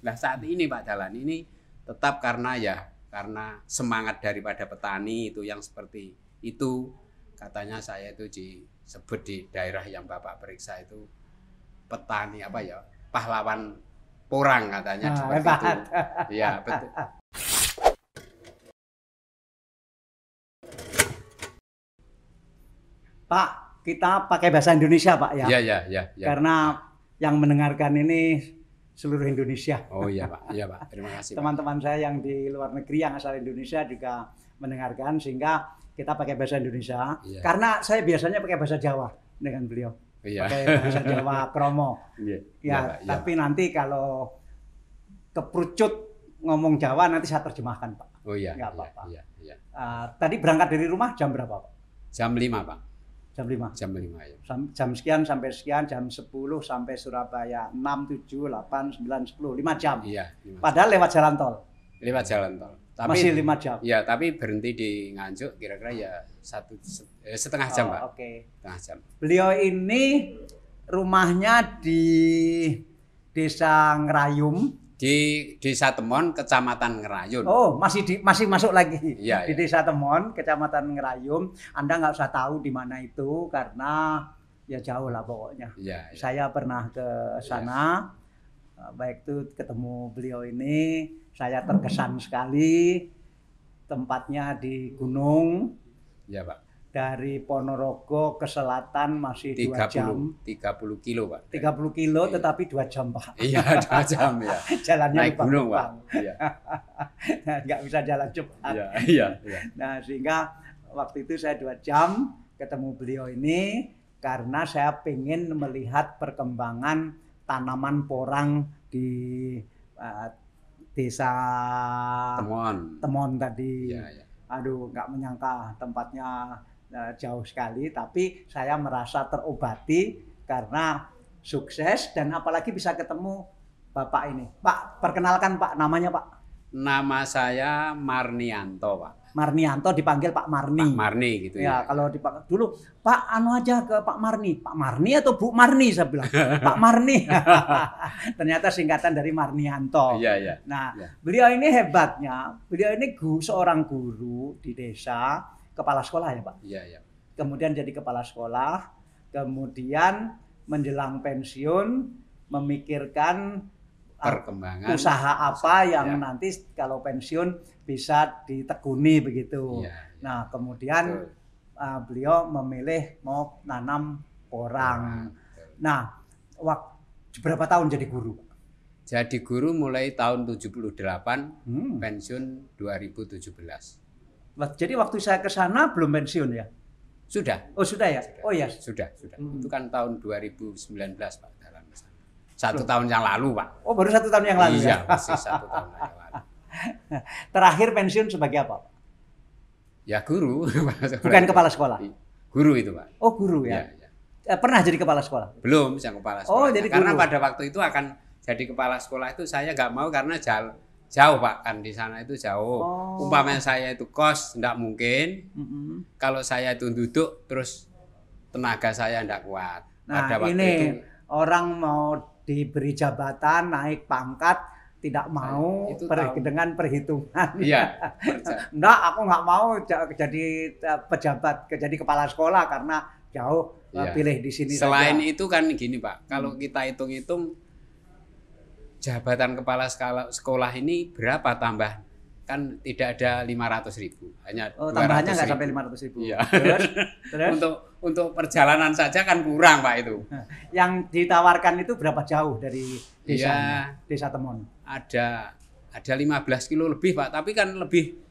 Nah saat ini Pak Dahlan ini tetap karena semangat daripada petani itu yang seperti itu, katanya saya itu disebut di daerah yang Bapak periksa itu petani pahlawan porang katanya seperti itu. Ya betul. Pak, kita pakai bahasa Indonesia Pak ya. Ya. Karena yang mendengarkan ini seluruh Indonesia. Oh iya Pak, terima kasih. Teman-teman saya yang di luar negeri yang asal Indonesia juga mendengarkan, sehingga kita pakai bahasa Indonesia. Iya. Karena saya biasanya pakai bahasa Jawa dengan beliau. Iya. Pakai bahasa Jawa kromo. Iya. Tapi nanti kalau keperucut ngomong Jawa nanti saya terjemahkan Pak. Oh iya. Nggak apa-apa. Iya. Tadi berangkat dari rumah jam berapa Pak? Jam 5 Pak. Jam 5. Jam 5 ya. Jam sekian sampai sekian, jam 10 sampai Surabaya 6, 7, 8, 9, 10, 5 jam. Iya. Padahal lewat jalan tol. Lewat jalan tol. Tapi, masih 5 jam. Ya, tapi berhenti di Nganjuk kira-kira ya setengah jam Pak. Oke. Setengah jam. Beliau ini rumahnya di Desa Ngerayum. Di Desa Temon, Kecamatan Ngerayun. Oh, masih masuk lagi. Iya, di Desa Temon, Kecamatan Ngerayum. Anda nggak usah tahu di mana itu karena ya jauh lah pokoknya. Iya. Saya pernah ke sana, baik itu ketemu beliau ini, saya terkesan sekali. Tempatnya di gunung. Iya Pak. Dari Ponorogo ke selatan masih 2 jam. 30 kilo Pak. 30 kilo tetapi 2 jam Pak. Iya 2 jam ya. Jalannya naik gunung Pak. Iya. Nggak bisa jalan cepat. Iya. Nah sehingga waktu itu saya 2 jam ketemu beliau ini karena saya pengen melihat perkembangan tanaman porang di Desa Temon tadi. Iya. Aduh nggak menyangka tempatnya jauh sekali, tapi saya merasa terobati karena sukses dan apalagi bisa ketemu Bapak ini. Pak, perkenalkan Pak, namanya Pak? Nama saya Marnianto Pak. Marnianto, dipanggil Pak Marni. Pak Marni gitu ya. Kalau dipanggil dulu Pak aja ke Pak Marni. Pak Marni atau Bu Marni saya bilang. Pak Marni. Ternyata singkatan dari Marnianto. Iya. Nah, beliau ini hebatnya, beliau ini seorang guru di desa, kepala sekolah ya Pak. Iya. Kemudian jadi kepala sekolah, kemudian menjelang pensiun memikirkan perkembangan usaha apa yang nanti kalau pensiun bisa ditekuni begitu. Iya. Nah kemudian beliau memilih mau nanam porang. Nah berapa tahun jadi guru? Jadi guru mulai tahun 78, pensiun 2017. Jadi waktu saya ke sana belum pensiun ya? Sudah. Oh sudah ya? Oh ya. Sudah. Itu kan tahun 2019 Pak dalam sana. 1 tahun yang lalu Pak. Oh baru 1 tahun yang lalu ya? Iya masih 1 tahun yang lalu. Terakhir pensiun sebagai apa? Ya guru. Bukan kepala sekolah? Guru itu Pak. Oh guru ya? Pernah jadi kepala sekolah? Belum yang kepala sekolah. Oh jadi karena guru. pada waktu itu akan jadi kepala sekolah itu saya nggak mau karena jauh Pak, kan di sana itu jauh. Umpamanya saya itu kos enggak mungkin. Kalau saya itu duduk terus tenaga saya enggak kuat. Nah, pada waktu ini itu orang mau diberi jabatan, naik pangkat, tidak mau dengan perhitungan. Iya. Enggak, aku nggak mau jadi pejabat, jadi kepala sekolah karena jauh. Pilih di sini Selain saja. itu kan gini Pak, kalau kita hitung-hitung jabatan kepala sekolah ini berapa tambah? Kan tidak ada 500.000, hanya 200.000. Tambahannya nggak sampai 500.000. Iya. Terus? untuk perjalanan saja kan kurang Pak itu. Yang ditawarkan itu berapa jauh dari Desa Temon? Ada 15 kilo lebih Pak, tapi kan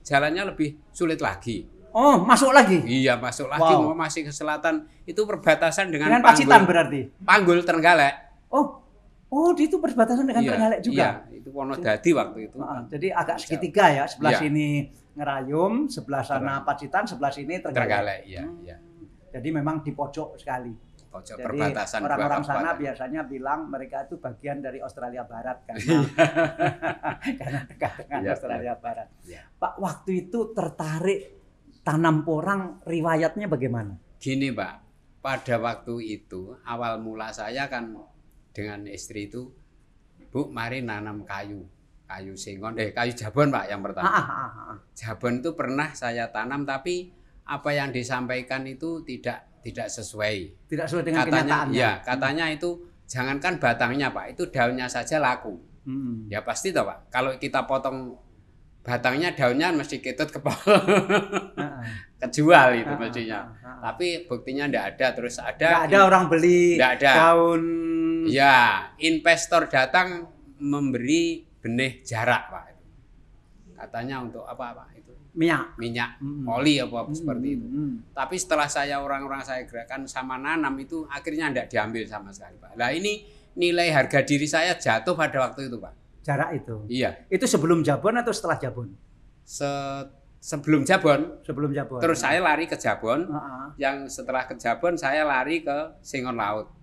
jalannya lebih sulit lagi. Oh, masuk lagi? Iya, masuk lagi. Mau masih ke selatan, itu perbatasan dengan Pacitan berarti? Panggul Trenggalek. Oh, itu perbatasan dengan Trenggalek juga? Iya, itu Wonodadi waktu itu. Jadi agak segitiga ya, sebelah sini Ngerayum, sebelah sana Pacitan, sebelah sini Trenggalek. Iya. Jadi memang di pojok sekali. Pojok jadi perbatasan orang-orang sana biasanya bilang mereka itu bagian dari Australia Barat karena dekat dengan Australia Barat. Pak, waktu itu tertarik tanam porang, riwayatnya bagaimana? Gini Pak, pada waktu itu awal mula saya kan dengan istri itu Bu, mari nanam kayu sengon, kayu jabon Pak yang pertama. Jabon itu pernah saya tanam, tapi apa yang disampaikan itu tidak sesuai. Tidak sesuai dengan kenyataannya. Ya, katanya itu jangankan batangnya Pak, itu daunnya saja laku. Ya pasti toh Pak. Kalau kita potong batangnya, daunnya mesti ketut kejual itu mestinya. Tapi buktinya enggak ada, terus ada. Enggak ada orang beli daun. Ya, investor datang memberi benih jarak Pak. Katanya untuk apa Pak itu? Minyak, oli apa seperti itu. Tapi setelah orang-orang saya gerakan sama nanam itu akhirnya enggak diambil sama sekali Pak. Nah ini nilai harga diri saya jatuh pada waktu itu Pak. Jarak itu? Iya. Itu sebelum Jabon atau setelah Jabon? Sebelum Jabon. Sebelum Jabon. Terus saya lari ke Jabon. Yang setelah ke Jabon saya lari ke Sengon Laut.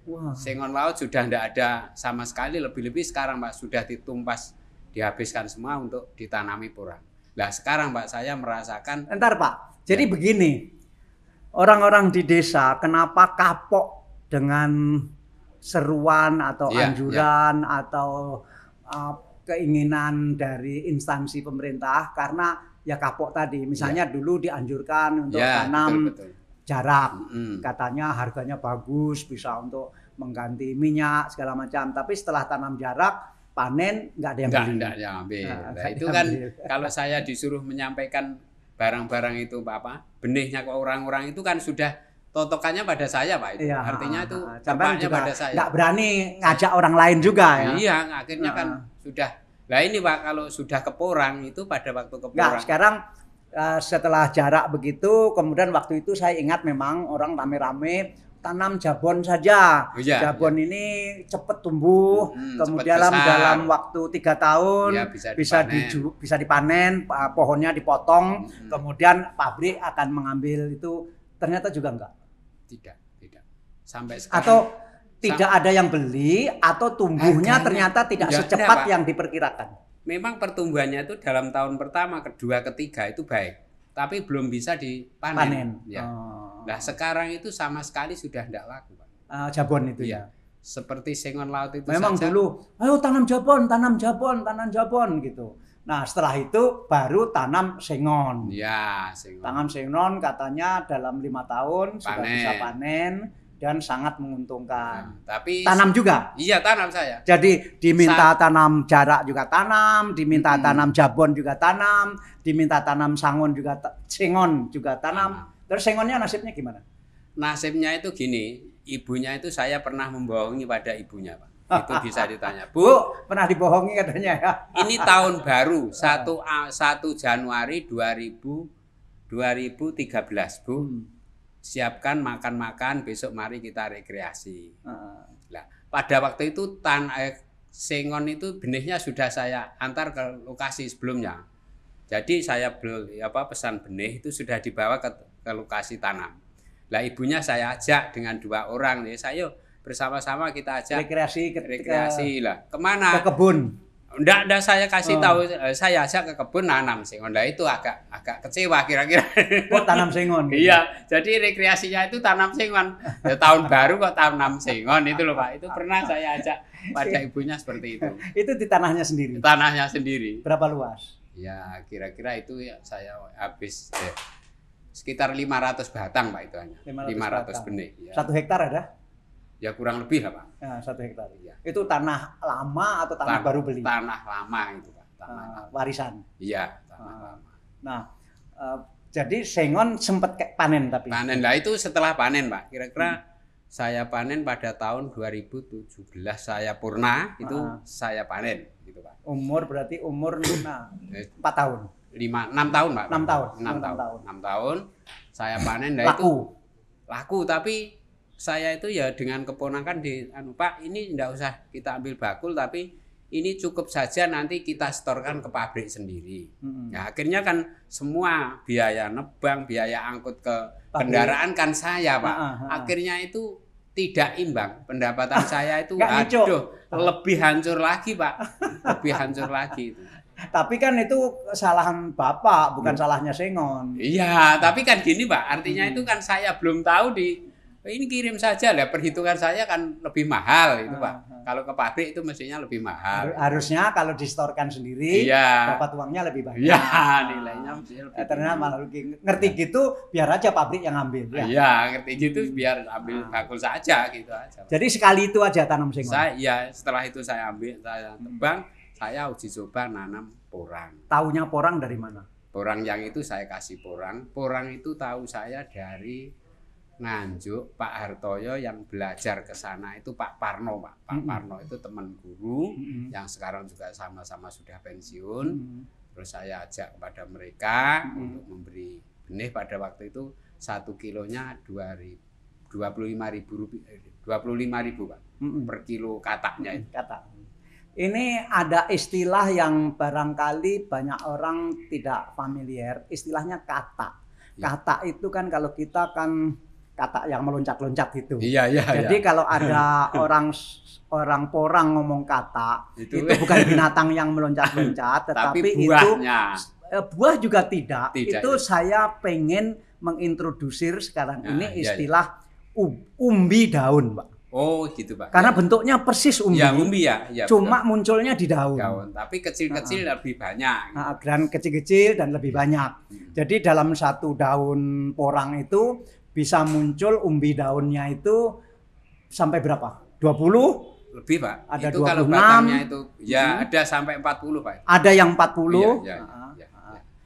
Wow. Sengon Laut sudah tidak ada sama sekali, lebih-lebih sekarang Pak sudah ditumpas, dihabiskan semua untuk ditanami porang. Nah sekarang Pak saya merasakan. Entar Pak, jadi begini, orang-orang di desa kenapa kapok dengan seruan atau anjuran atau keinginan dari instansi pemerintah, karena ya kapok tadi, misalnya dulu dianjurkan untuk tanam jarak, katanya harganya bagus, bisa untuk mengganti minyak segala macam. Tapi setelah tanam jarak, panen nggak ada yang beli. Nggak ada yang ambil. Nah, itu kan kalau saya disuruh menyampaikan barang-barang itu apa benihnya ke orang-orang itu kan sudah totokannya pada saya Pak itu. Iya, artinya itu dampaknya pada saya. Nggak berani ngajak orang lain juga ya. Iya, akhirnya kan sudah. Nah ini Pak kalau sudah ke porang itu pada waktu ke porang. Nggak, sekarang setelah jarak begitu, kemudian waktu itu saya ingat memang orang rame-rame tanam jabon saja. Jabon ini cepat tumbuh, kemudian dalam waktu 3 tahun bisa dipanen, pohonnya dipotong, kemudian pabrik akan mengambil itu. Ternyata juga enggak. Tidak. Sampai sekarang. Atau tidak ada yang beli, atau tumbuhnya ternyata tidak secepat yang diperkirakan. Memang pertumbuhannya itu dalam tahun pertama, kedua, ketiga itu baik, tapi belum bisa dipanen. Ya. Nah sekarang itu sama sekali sudah tidak laku Pak. Jabon itu ya. Seperti Sengon Laut itu. Memang saja. Dulu, ayo tanam jabon gitu. Nah setelah itu baru tanam sengon. Ya, sengon. Tanam sengon katanya dalam 5 tahun sudah bisa panen. Dan sangat menguntungkan. Tapi tanam juga? Iya tanam saya. Jadi diminta tanam jarak juga tanam, diminta tanam jabon juga tanam, diminta tanam sengon juga tanam. Terus sengonnya nasibnya gimana? Nasibnya itu gini, ibunya itu saya pernah membohongi pada ibunya Pak. Itu bisa ditanya. Bu, pernah dibohongi katanya ya. Ini tahun baru 1 Januari 2013 Bu. Siapkan makan-makan, besok mari kita rekreasi. Nah, pada waktu itu sengon itu benihnya sudah saya antar ke lokasi sebelumnya. Jadi saya pesan benih itu sudah dibawa ke lokasi tanam. Lah ibunya saya ajak dengan 2 orang, saya bersama-sama kita ajak rekreasi lah. Kemana? Ke kebun. Enggak saya kasih tahu, saya ajak ke kebun nanam sengon. Nah itu agak kecewa kira-kira. Kok tanam sengon? Gitu? Iya, jadi rekreasinya itu tanam sengon. Ya, tahun baru kok tanam sengon itu loh Pak. Itu pernah saya ajak pada ibunya seperti itu. Itu di tanahnya sendiri? Tanahnya sendiri. Berapa luas? Ya kira-kira itu saya habis sekitar 500 batang Pak itu hanya. 500 benih. Ya. 1 hektar ada? Ya kurang lebih lah Pak. Ya, 1 hektar. Ya. Itu tanah lama atau tanah baru beli? Tanah lama itu Pak. Warisan? Iya, tanah lama. Nah, jadi sengon sempat panen tapi? Panen, lah itu setelah panen Pak. Kira-kira saya panen pada tahun 2017 saya purna, itu saya panen gitu Pak. Umur berarti 4 tahun? 6 tahun Pak. 6 tahun saya panen, lah itu laku tapi saya itu ya dengan keponakan Pak ini enggak usah kita ambil bakul tapi ini cukup saja nanti kita setorkan ke pabrik sendiri. Nah, akhirnya kan semua biaya nebang, biaya angkut ke kendaraan kan saya Pak. Akhirnya itu tidak imbang. Pendapatan saya itu lebih hancur lagi Pak. Lebih hancur lagi itu. Tapi kan itu kesalahan Bapak, bukan salahnya sengon. Iya, tapi kan gini Pak, artinya itu kan saya belum tahu Ini kirim saja lah, perhitungan saya kan lebih mahal itu Pak. Kalau ke pabrik itu mestinya lebih mahal. Harusnya kalau distorkan sendiri Iya. dapat uangnya lebih banyak. Iya, nilainya mestinya lebih Ternyata malah ngerti gitu biar aja pabrik yang ambil ya. Iya, ngerti gitu biar ambil bakul saja gitu aja. Jadi sekali itu aja tanam singkong. Ya, setelah itu saya ambil, saya tebang, saya uji coba nanam porang. Taunya porang dari mana? Porang yang itu saya kasih porang. Porang itu tahu saya dari Nganjuk, Pak Hartoyo yang belajar ke sana itu Pak Parno, Pak. Pak Parno itu teman guru yang sekarang juga sama-sama sudah pensiun. Terus saya ajak kepada mereka untuk memberi benih pada waktu itu 1 kilonya 25.000 Pak per kilo kataknya itu. Katak. Ini ada istilah yang barangkali banyak orang tidak familiar, istilahnya katak. Katak itu kan kalau kita kan katak yang meloncat-loncat itu. Iya. Jadi kalau ada orang porang ngomong katak, itu bukan binatang yang meloncat-loncat, tetapi itu buah juga tidak. Itu saya pengen mengintrodusir sekarang ini istilah umbi daun, Pak. Oh gitu Pak. Karena bentuknya persis umbi. Ya umbi ya. Cuma munculnya di daun. Tapi kecil-kecil lebih banyak. Dan kecil-kecil dan lebih banyak. Jadi dalam satu daun porang itu bisa muncul umbi daunnya itu sampai berapa? 20? Lebih Pak. Ada itu 26. Kalau batangnya itu ya ada sampai 40 Pak. Ada yang 40. Iya.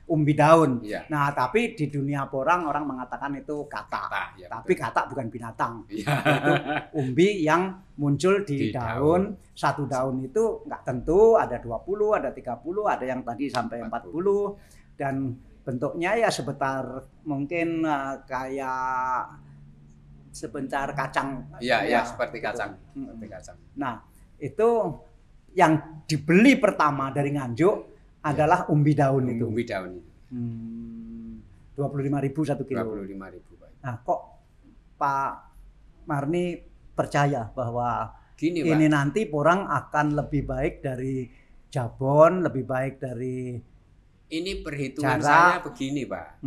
Umbi daun. Iya. Nah, tapi di dunia porang orang mengatakan itu katak. Ya, tapi katak bukan binatang. Iya. Itu umbi yang muncul di daun. Satu daun itu nggak tentu, ada 20, ada 30, ada yang tadi sampai 40. Dan bentuknya ya sebentar mungkin kayak sebentar kacang. Iya, seperti kacang. Seperti kacang. Nah, itu yang dibeli pertama dari Nganjuk adalah umbi daun itu. Umbi daun. 25.000 1 kilo. 25.000 Pak. Nah, kok Pak Marni percaya bahwa Gini, ini Pak. nanti porang akan lebih baik dari jabon, lebih baik dari ini perhitungan saya begini, Pak.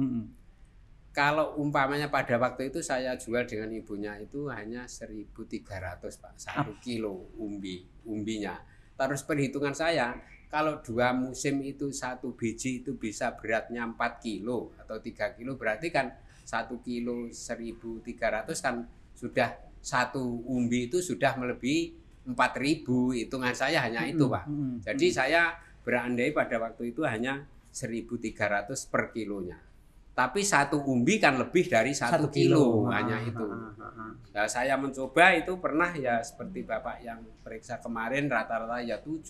Kalau umpamanya pada waktu itu saya jual dengan ibunya itu hanya 1.300 Pak, 1 kilo umbinya. Terus perhitungan saya, kalau 2 musim itu 1 biji itu bisa beratnya 4 kilo atau 3 kilo, berarti kan 1 kilo 1.300 kan sudah 1 umbi itu sudah melebihi 4.000, hitungan saya hanya itu Pak. Jadi saya berandai pada waktu itu hanya 1.300 per kilonya. Tapi 1 umbi kan lebih dari 1 kilo, hanya itu. Nah, saya mencoba itu pernah ya seperti Bapak yang periksa kemarin rata-rata ya 7,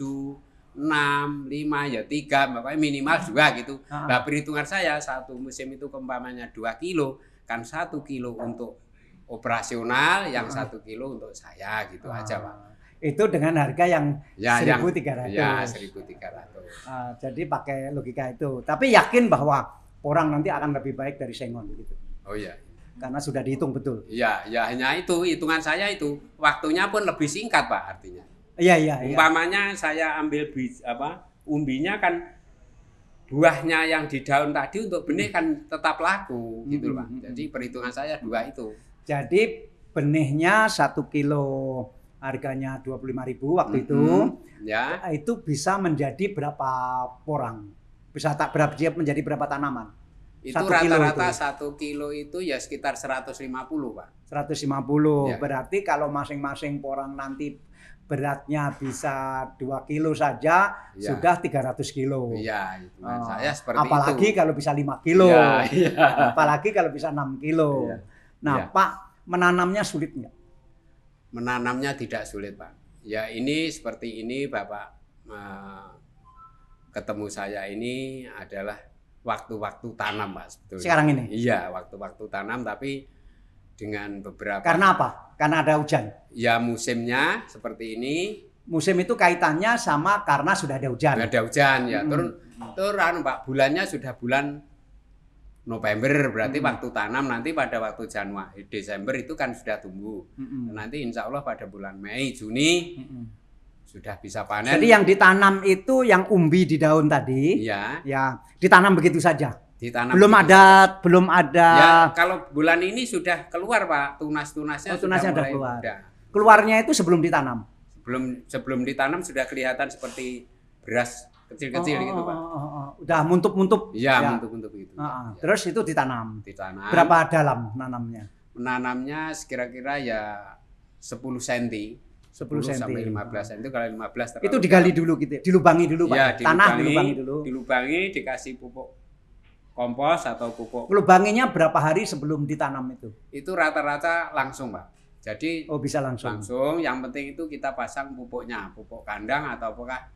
6, 5, ya 3, makanya minimal 2 gitu. Nah, perhitungan saya 1 musim itu umpamanya 2 kilo, kan 1 kilo untuk operasional, yang 1 kilo untuk saya gitu aja Pak. Itu dengan harga yang 1.300. Ya, 1.300. Jadi pakai logika itu. Tapi yakin bahwa porang nanti akan lebih baik dari sengon gitu. Oh iya. Karena sudah dihitung betul. Iya, ya hanya itu, hitungan saya itu. Waktunya pun lebih singkat Pak artinya. Iya. Umpamanya saya ambil umbinya kan buahnya yang di daun tadi untuk benih kan tetap laku gitu Pak. Jadi perhitungan saya 2 itu. Jadi benihnya 1 kilo harganya 25.000 waktu itu. Ya. Itu bisa menjadi berapa porang? Bisa menjadi berapa tanaman? Itu rata-rata 1 kilo itu ya sekitar 150 Pak. 150. Ya. Berarti kalau masing-masing porang nanti beratnya bisa 2 kilo saja, sudah 300 kilo. Iya, saya seperti apalagi itu. Kalau bisa 5 kilo. Ya. Apalagi kalau bisa 6 kilo. Ya. Nah, Pak, menanamnya sulit nggak? Menanamnya tidak sulit, Pak. Ya ini seperti ini, Bapak ketemu saya ini adalah waktu-waktu tanam, Pak, sebetulnya. Sekarang ini? Iya, waktu-waktu tanam, tapi dengan beberapa... Karena apa? Karena ada hujan? Ya musimnya seperti ini. Musim itu kaitannya sama karena sudah ada hujan? Sudah ada hujan, ya. Terus Pak, bulannya sudah bulan November, berarti waktu tanam nanti pada waktu Januari, Desember itu kan sudah tumbuh. Nanti insya Allah pada bulan Mei, Juni sudah bisa panen. Jadi yang ditanam itu yang umbi di daun tadi, ya ditanam begitu saja? ditanam. Belum ada. Ya, kalau bulan ini sudah keluar Pak, tunasnya tunasnya sudah mulai keluar. muda. Keluarnya itu sebelum ditanam. Sebelum ditanam sudah kelihatan seperti beras kecil-kecil gitu Pak. Udah muntup-muntup. Iya, ya. muntup-muntup itu. Ya. Terus itu ditanam. Ditanam. Berapa dalam nanamnya? Menanamnya kira-kira ya 10 cm. 10 sampai 15 cm. Kalau 15 terlalu itu digali dulu gitu, dilubangi dulu Pak. Ya, Tanah dilubangi dulu. Dilubangi, dikasih pupuk kompos atau pupuk. Lubanginya berapa hari sebelum ditanam itu? Itu rata-rata langsung Pak. Jadi bisa langsung. Yang penting itu kita pasang pupuknya, pupuk kandang atau apakah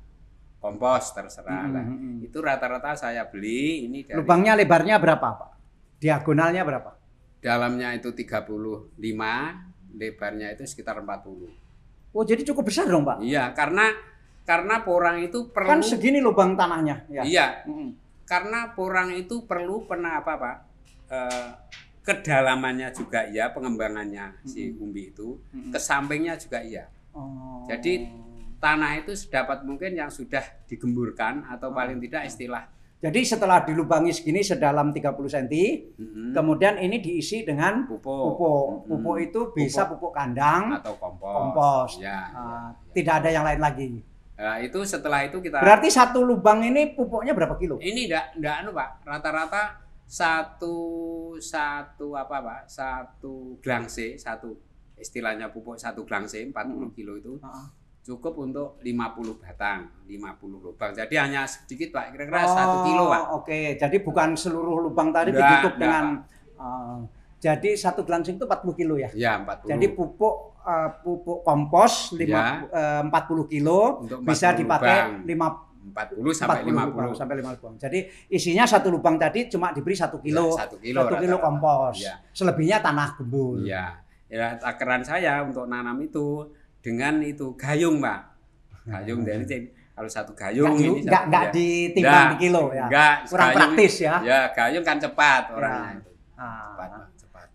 kompos terserah lah. Itu rata-rata saya beli ini dari. Lubangnya lebarnya berapa Pak? Diagonalnya berapa? Dalamnya itu 35, lebarnya itu sekitar 40. Oh, jadi cukup besar dong Pak? Iya, karena porang itu perlu. Kan segini lubang tanahnya. Ya. Iya. Karena porang itu perlu Pak? Kedalamannya juga iya, pengembangannya si umbi itu, ke sampingnya juga iya. Jadi tanah itu sedapat mungkin yang sudah digemburkan atau paling tidak istilah. Jadi setelah dilubangi segini sedalam 30 cm, kemudian ini diisi dengan pupuk. Pupuk itu bisa pupuk kandang atau kompos. Ya, tidak ada yang lain lagi. Nah, itu setelah itu kita. Berarti satu lubang ini pupuknya berapa kilo? Ini enggak Pak. Rata-rata satu glangse, istilahnya pupuk satu glangse 40 kilo itu. Cukup untuk 50 batang, 50 lubang. Jadi hanya sedikit Pak, kira-kira 1 kilo Pak. Oke, jadi bukan seluruh lubang tadi ditutup dengan. Jadi satu glansing itu 40 kilo ya? Ya, 40. Jadi pupuk kompos 40 kilo untuk bisa dipakai 40 sampai 50. Jadi isinya satu lubang tadi cuma diberi 1 kilo. Ya, 1 kilo kompos. Ya. Selebihnya tanah gembur. Ya, takaran saya untuk nanam itu dengan itu gayung Pak. Gayung dari kalau satu gayung ini enggak ditimbang di kilo ya. Enggak, kurang gayung, praktis ya. Ya, gayung kan cepat orangnya itu. Cepat.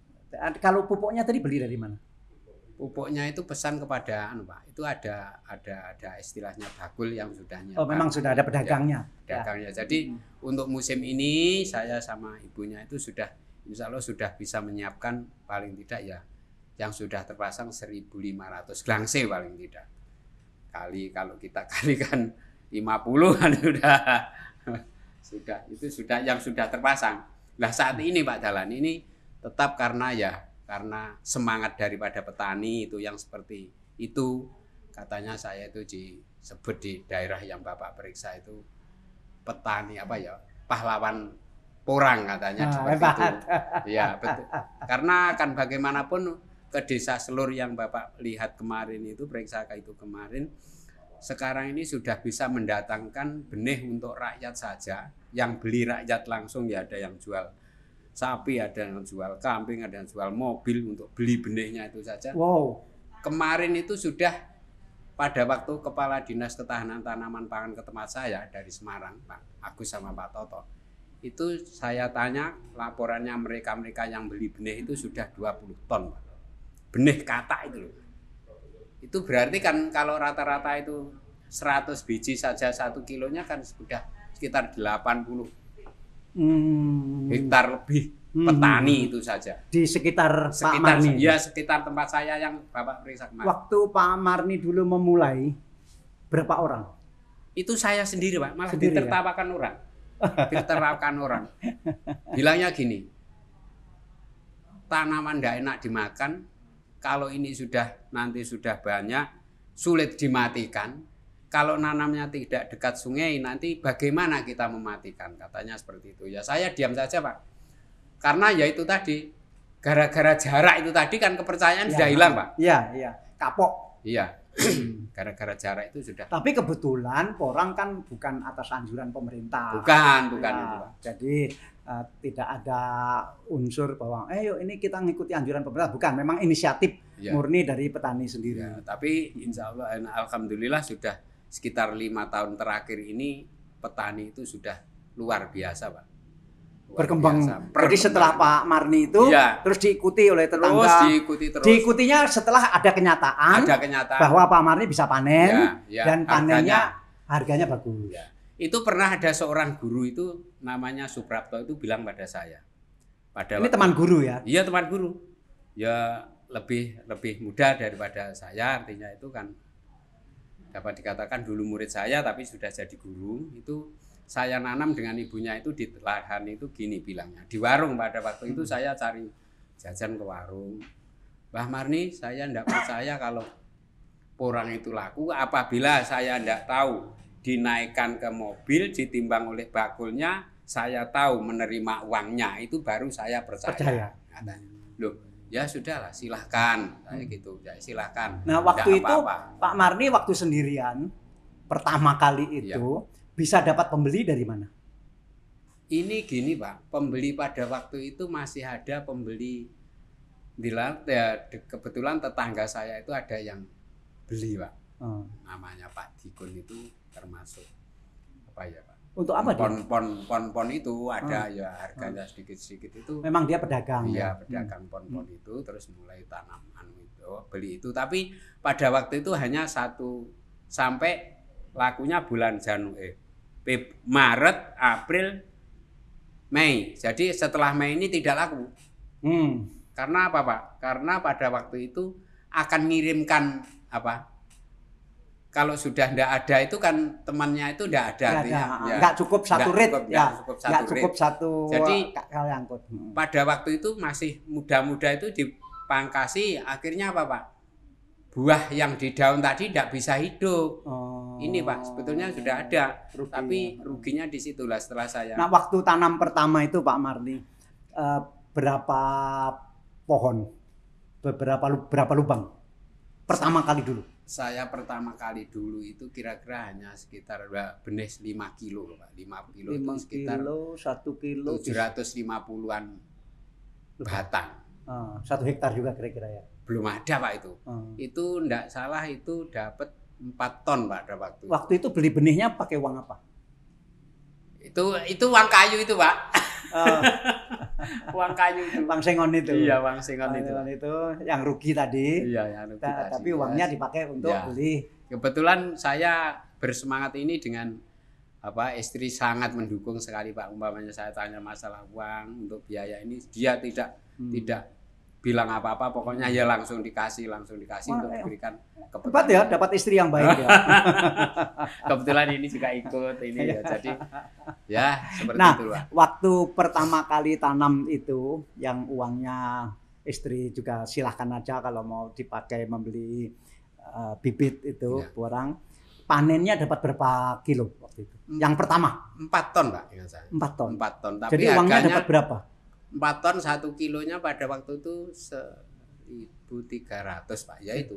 Kalau pupuknya tadi beli dari mana? Pupuknya itu pesan kepada Pak. Itu ada istilahnya bakul yang sudah nyiapkan. Memang sudah ada pedagangnya. Ya, pedagangnya. Jadi untuk musim ini saya sama ibunya itu sudah insya Allah sudah bisa menyiapkan paling tidak ya yang sudah terpasang 1.500 glangse paling tidak. Kalau kita kalikan 50 kan sudah yang sudah terpasang. Nah, saat ini Pak Dahlan ini tetap karena semangat daripada petani itu yang seperti itu, katanya saya itu disebut di daerah yang Bapak periksa itu petani pahlawan porang katanya seperti itu. Ya, betul. Karena kan bagaimanapun ke desa Selur yang Bapak lihat kemarin itu, periksa itu kemarin, sekarang ini sudah bisa mendatangkan benih untuk rakyat saja. Yang beli rakyat langsung ya, ada yang jual sapi, ada yang jual kambing, ada yang jual mobil untuk beli benihnya itu saja. Wow. Kemarin itu sudah pada waktu Kepala Dinas Ketahanan Tanaman Pangan ke tempat saya dari Semarang, Pak Agus sama Pak Toto. Itu saya tanya laporannya mereka yang beli benih itu sudah 20 ton. Pak. Benih kata itu loh. Itu berarti kan kalau rata-rata itu 100 biji saja 1 kilonya kan sudah sekitar 80 hektar lebih petani itu saja. Di sekitar Pak Marni? Ya, sekitar tempat saya yang Bapak periksa kemarin. Waktu Pak Marni dulu memulai, berapa orang? Itu saya sendiri Pak, malah sendiri, ditertawakan orang. Ditertawakan orang. Bilangnya gini, tanaman tidak enak dimakan, kalau ini nanti sudah banyak, sulit dimatikan. Kalau nanamnya tidak dekat sungai, nanti bagaimana kita mematikan? Katanya seperti itu. Ya saya diam saja Pak. Karena ya itu tadi, gara-gara jarak itu tadi kan kepercayaan sudah hilang Pak. Iya. Kapok. Iya. Gara-gara jarak itu sudah. Tapi kebetulan porang kan bukan atas anjuran pemerintah. Bukan itu Pak. Jadi tidak ada unsur bahwa yuk ini kita ngikuti anjuran pemerintah, bukan, memang inisiatif murni dari petani sendiri. Ya, tapi insya Allah alhamdulillah sudah sekitar 5 tahun terakhir ini petani itu sudah luar biasa Pak. Berkembang. Jadi setelah Pak Marni itu terus diikuti oleh tetangga. Diikutinya setelah ada kenyataan bahwa Pak Marni bisa panen dan panennya harganya bagus. Itu pernah ada seorang guru itu namanya Suprapto itu bilang pada saya. Ini teman guru ya? Iya, teman guru. Ya lebih muda daripada saya, artinya itu kan dapat dikatakan dulu murid saya tapi sudah jadi guru. Itu saya nanam dengan ibunya itu di lahan itu gini bilangnya. Di warung pada waktu itu saya cari jajan ke warung. Mbah Marni, saya tidak percaya kalau porang itu laku apabila saya tidak tahu dinaikkan ke mobil, ditimbang oleh bakulnya, saya tahu menerima uangnya, itu baru saya percaya. Katanya. Loh, ya sudahlah, silahkan, saya gitu, ya silahkan. Nah waktu itu Pak Marni waktu sendirian pertama kali itu bisa dapat pembeli dari mana? Ini gini Pak, pembeli pada waktu itu masih ada pembeli di ya, kebetulan tetangga saya itu ada yang beli Pak. Namanya Pak Dikun itu termasuk apa ya Pak? Untuk apa pon itu ada ya harganya sedikit-sedikit itu. Memang dia pedagang. Iya, pedagang pon itu terus mulai tanaman itu beli itu. Tapi pada waktu itu hanya 1 sampai lakunya bulan Maret, April, Mei. Jadi setelah Mei ini tidak laku. Karena apa Pak? Karena pada waktu itu akan ngirimkan apa? Kalau sudah tidak ada itu kan temannya itu tidak ada. Nggak cukup satu rit. Nggak cukup satu jadi kali angkut. Pada waktu itu masih muda-muda itu dipangkasi. Akhirnya apa Pak? Buah yang di daun tadi tidak bisa hidup. Ini Pak, sebetulnya sudah ada. Tapi ruginya di situlah setelah saya. Nah waktu tanam pertama itu Pak Marni, berapa pohon? Berapa lubang? Pertama kali dulu. Saya pertama kali dulu itu kira-kira hanya sekitar benih 5 kilo Pak. 5 kilo 5 itu sekitar 1 kilo 750-an batang. 1 hektar juga kira-kira ya. Belum ada Pak itu. Itu enggak salah itu dapat 4 ton Pak pada waktu. Waktu itu beli benihnya pakai uang apa? Itu uang kayu itu Pak. Uang kayu itu. Uang sengon itu. Iya, uang sengon itu. Itu yang rugi tadi. Iya, yang rugi tadi. Tapi uangnya dipakai untuk beli. Kebetulan saya bersemangat ini dengan istri sangat mendukung sekali Pak. Umpamanya saya tanya masalah uang untuk biaya ini, dia tidak bilang apa-apa, pokoknya ya langsung dikasih untuk diberikan ke Hebat ya, dapat istri yang baik ya. Kebetulan ini juga ikut ini ya, jadi ya seperti itu Pak. Waktu pertama kali tanam itu yang uangnya istri juga silahkan aja kalau mau dipakai membeli bibit itu porang. Panennya dapat berapa kilo waktu itu? Yang pertama 4 ton Pak, ingat saya. 4 ton. 4 ton. Tapi jadi uangnya dapat berapa? 4 ton 1 kilonya pada waktu itu 1.300 Pak, ya itu.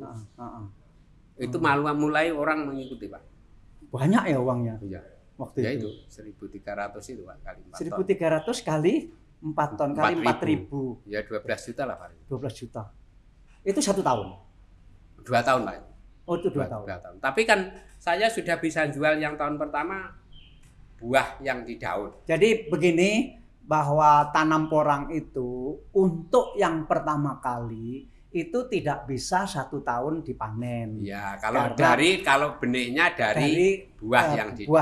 Itu mulai orang mengikuti Pak. Banyak ya uangnya. Iya. Waktu ya itu. 1.300 itu Pak kali 4 ton. 1.300 kali 4 ton kali 4.000. Ya 12 juta lah Pak. 12 juta. Itu 1 tahun. 2 tahun Pak. Oh itu 2 tahun. 2 tahun. Tapi kan saya sudah bisa jual yang tahun pertama buah yang di daun. Jadi begini, bahwa tanam porang itu untuk yang pertama kali itu tidak bisa 1 tahun dipanen. Ya, kalau benihnya dari buah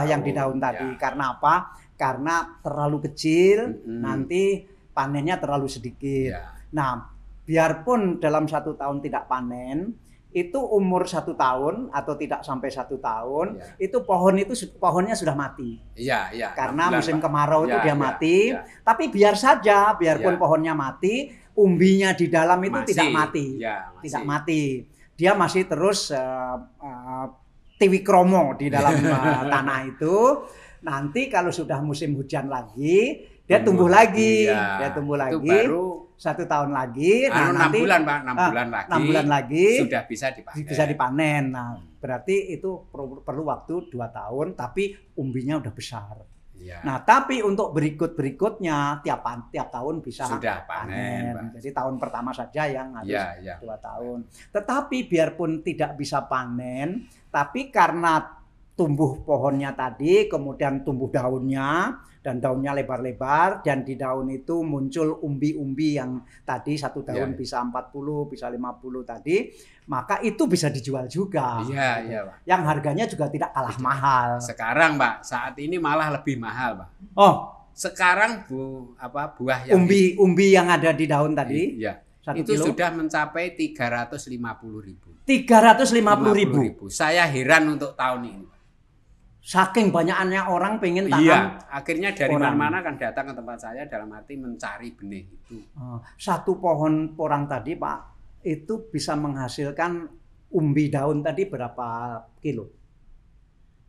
yang di daun tadi. Karena apa? Karena terlalu kecil, nanti panennya terlalu sedikit. Nah, biarpun dalam 1 tahun tidak panen, itu umur 1 tahun atau tidak sampai 1 tahun, itu pohonnya sudah mati. Iya. Karena musim kemarau itu dia mati. Tapi biar saja, biarpun pohonnya mati, umbinya di dalam itu tidak mati. Tidak mati. Dia masih terus tiwikromo di dalam tanah itu. Nanti kalau sudah musim hujan lagi, dia tumbuh lagi. Dia tumbuh lagi. Itu baru 1 tahun lagi, nanti 6 bulan lagi sudah bisa dipanen. Nah, berarti itu perlu waktu 2 tahun, tapi umbinya udah besar. Nah, tapi untuk berikutnya tiap tahun bisa sudah panen. Jadi tahun pertama saja yang harus 2 tahun. Tetapi biarpun tidak bisa panen, tapi karena tumbuh pohonnya tadi, kemudian tumbuh daunnya, dan daunnya lebar-lebar, dan di daun itu muncul umbi-umbi yang tadi satu daun bisa 40, bisa 50 tadi, maka itu bisa dijual juga. Iya, gitu. iya, Pak. Yang harganya juga tidak kalah mahal. Sekarang, Pak, saat ini malah lebih mahal, Pak. Oh, sekarang buah yang umbi yang ada di daun tadi, iya, 1 itu kilo sudah mencapai 350.000. 350.000. Saya heran untuk tahun ini. Saking banyakannya orang pengen tanam. Iya, akhirnya dari porang. mana-mana kan datang ke tempat saya dalam arti mencari benih itu. Satu pohon porang tadi, Pak, itu bisa menghasilkan umbi daun tadi berapa kilo?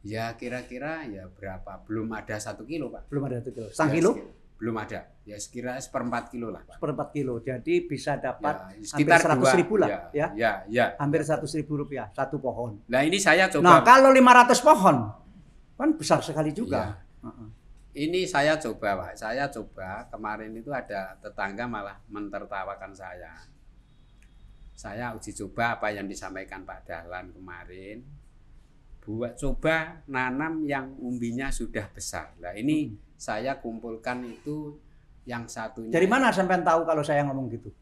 Ya kira-kira ya berapa? Belum ada 1 kilo, Pak. Belum ada 1 kilo. Setengah Ya, kilo? Belum ada. Ya sekira 1/4 kilo lah, Pak. 1/4 kilo. Jadi bisa dapat Ya, hampir sekitar 100.000 lah, ya. Ya. Hampir 100.000 rupiah satu pohon. Nah ini saya coba. Nah kalau 500 pohon, kan besar sekali juga. Iya. Ini saya coba, Pak. Saya coba kemarin itu ada tetangga malah mentertawakan saya. Saya uji coba apa yang disampaikan Pak Dahlan kemarin. Buat coba nanam yang umbinya sudah besar. Nah ini saya kumpulkan itu yang satunya. Dari mana sampai tahu kalau saya ngomong gitu?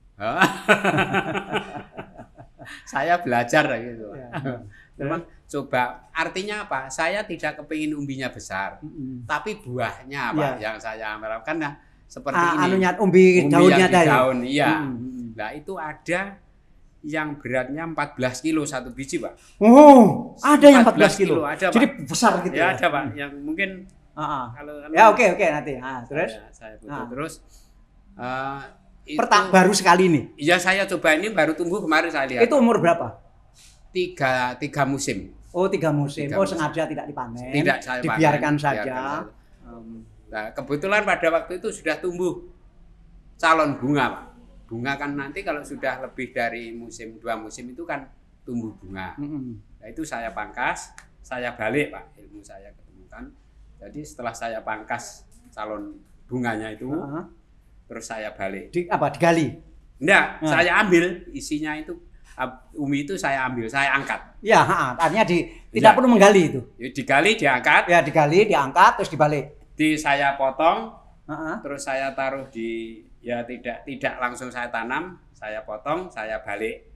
Saya belajar gitu. Ya. Memang coba artinya apa? Saya tidak kepingin umbinya besar, tapi buahnya Pak yang saya harapkan nah seperti ini. Anunya umbi daunnya yang di tadi. Daun, iya. Nah itu ada yang beratnya 14 kilo satu biji, Pak. Oh, ada yang 14 kilo. Ada, jadi Pak. besar gitu. Ya, ada, Pak. Yang mungkin kalau ya oke nanti. Terus saya butuh terus baru sekali ini. Iya, saya coba ini baru tumbuh kemarin saya lihat. Itu umur berapa? Tiga musim. Oh, 3 musim. Sengaja tidak dipanen. Tidak, saya dibiarkan panen, saja. Nah, kebetulan pada waktu itu sudah tumbuh calon bunga, Pak. Bunga kan nanti kalau sudah lebih dari 2 musim itu kan tumbuh bunga. Nah, itu saya pangkas, saya balik, Pak. Ilmu saya ketemukan. Jadi setelah saya pangkas calon bunganya itu, terus saya balik. Digali? Enggak, saya ambil isinya itu. Umi itu saya ambil, saya angkat. Ya, artinya tidak perlu menggali itu. Digali, diangkat. Ya, digali, diangkat, terus dibalik. Saya potong, terus saya taruh di, ya tidak langsung saya tanam, saya potong, saya balik.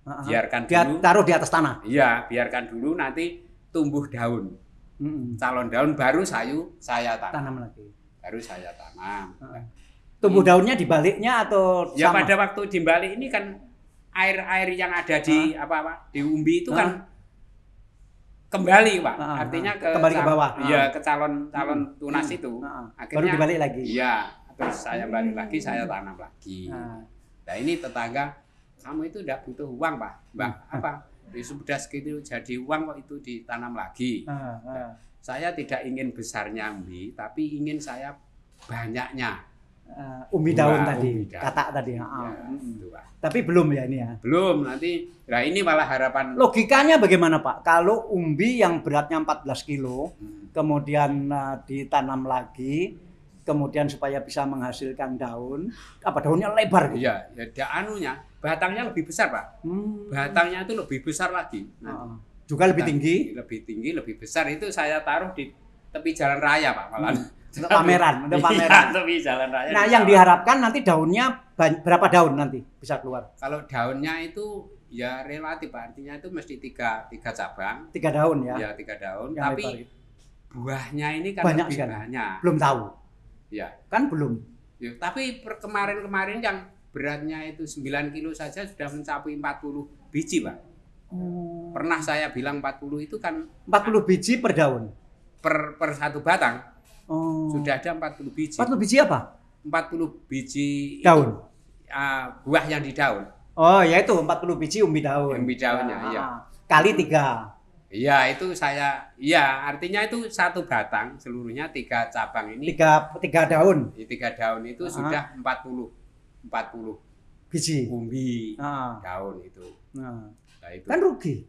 Biarkan dulu. Taruh di atas tanah. Iya, biarkan dulu nanti tumbuh daun. Calon daun baru saya tanam lagi. Baru saya tanam. Tumbuh daunnya dibaliknya atau ya sama? Pada waktu dibalik ini kan air yang ada di di umbi itu kan kembali, Pak. Artinya kembali ke bawah. Iya, ke calon tunas itu. Akhirnya baru dibalik lagi. Iya, terus saya balik lagi, saya tanam lagi. Nah, ini tetangga, kamu itu tidak butuh uang, Pak. Mbak, apa? Sudah segitu jadi uang kok itu ditanam lagi. Saya tidak ingin besarnya umbi, tapi ingin saya banyaknya. Umbi daun tadi, katak tadi. Tapi belum ya ini ya? Belum, nanti. Nah ini malah harapan. Logikanya bagaimana, Pak? Kalau umbi yang beratnya 14 kilo, kemudian ditanam lagi, kemudian supaya bisa menghasilkan daun, daunnya lebar gitu? Iya, ya anunya, batangnya lebih besar, Pak. Batangnya itu lebih besar lagi. Juga lebih tinggi? Lebih tinggi, lebih besar. Itu saya taruh di tepi jalan raya, Pak, malah. Untuk pameran. Iya, tepi jalan raya. Nah, yang diharapkan nanti daunnya berapa daun nanti bisa keluar? Kalau daunnya itu ya relatif, Pak. Artinya itu mesti tiga cabang. 3 daun ya? Ya, 3 daun. Yang tapi buahnya ini kan banyak lebih sekali. banyak. Belum tahu. Ya. Kan belum. Ya, tapi kemarin yang beratnya itu 9 kilo saja sudah mencapai 40 biji, Pak. Pernah saya bilang 40 itu kan 40 biji per daun? Per satu batang. Sudah ada 40 biji. 40 biji apa? 40 biji daun. Buah yang di daun. Oh, ya itu 40 biji umbi daun. Umbi daunnya, iya. Kali 3. Iya, itu artinya itu satu batang seluruhnya 3 cabang ini. 3 daun. 3 daun itu sudah 40 biji umbi daun itu. Nah, itu. Kan rugi.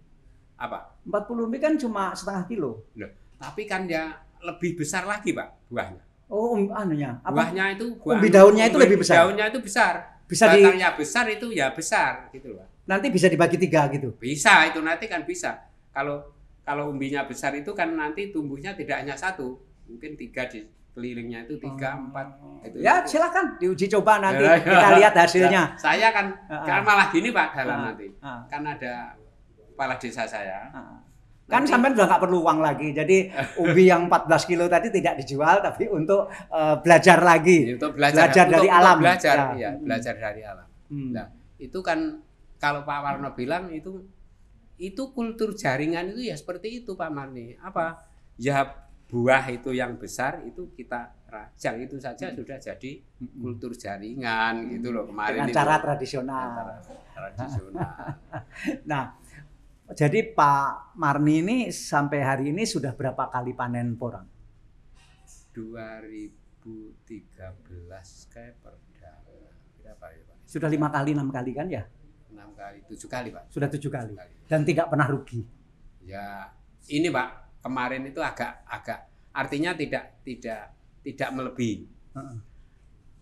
Apa? 40 umbi kan cuma setengah kilo. Loh, tapi kan ya lebih besar lagi, Pak, buahnya. Oh, anunya. Buahnya itu umbi daunnya itu lebih besar. Daunnya itu besar. Bisa batangnya besar itu ya besar gitu loh. Nanti bisa dibagi 3 gitu. Bisa, itu nanti kan bisa. Kalau kalau umbinya besar itu kan nanti tumbuhnya tidak hanya satu, mungkin 3 di kelilingnya itu 3, 4 itu. Ya silakan diuji coba nanti kita lihat hasilnya. Nah, saya kan malah gini Pak dalam nanti. Ah. Kan ada kepala desa saya. Kan sampean sudah nggak perlu uang lagi. Jadi umbi yang 14 kilo tadi tidak dijual, tapi untuk belajar lagi. Untuk belajar dari untuk alam. Belajar, Ya. ya, belajar dari alam. Nah, itu kan kalau Pak Warno bilang itu kultur jaringan itu ya seperti itu Pak Marni. Apa? Ya buah itu yang besar itu kita rajang itu saja sudah jadi kultur jaringan gitu loh kemarin. Dengan cara tradisional. Tradisional. Nah, jadi Pak Marni ini sampai hari ini sudah berapa kali panen porang? 2013 kayak berapa ya Pak? Sudah 5 kali, 6 kali kan ya? 6 kali, 7 kali Pak. Sudah 7 kali. Dan tidak pernah rugi. Ya, ini Pak, kemarin itu agak artinya tidak melebihi.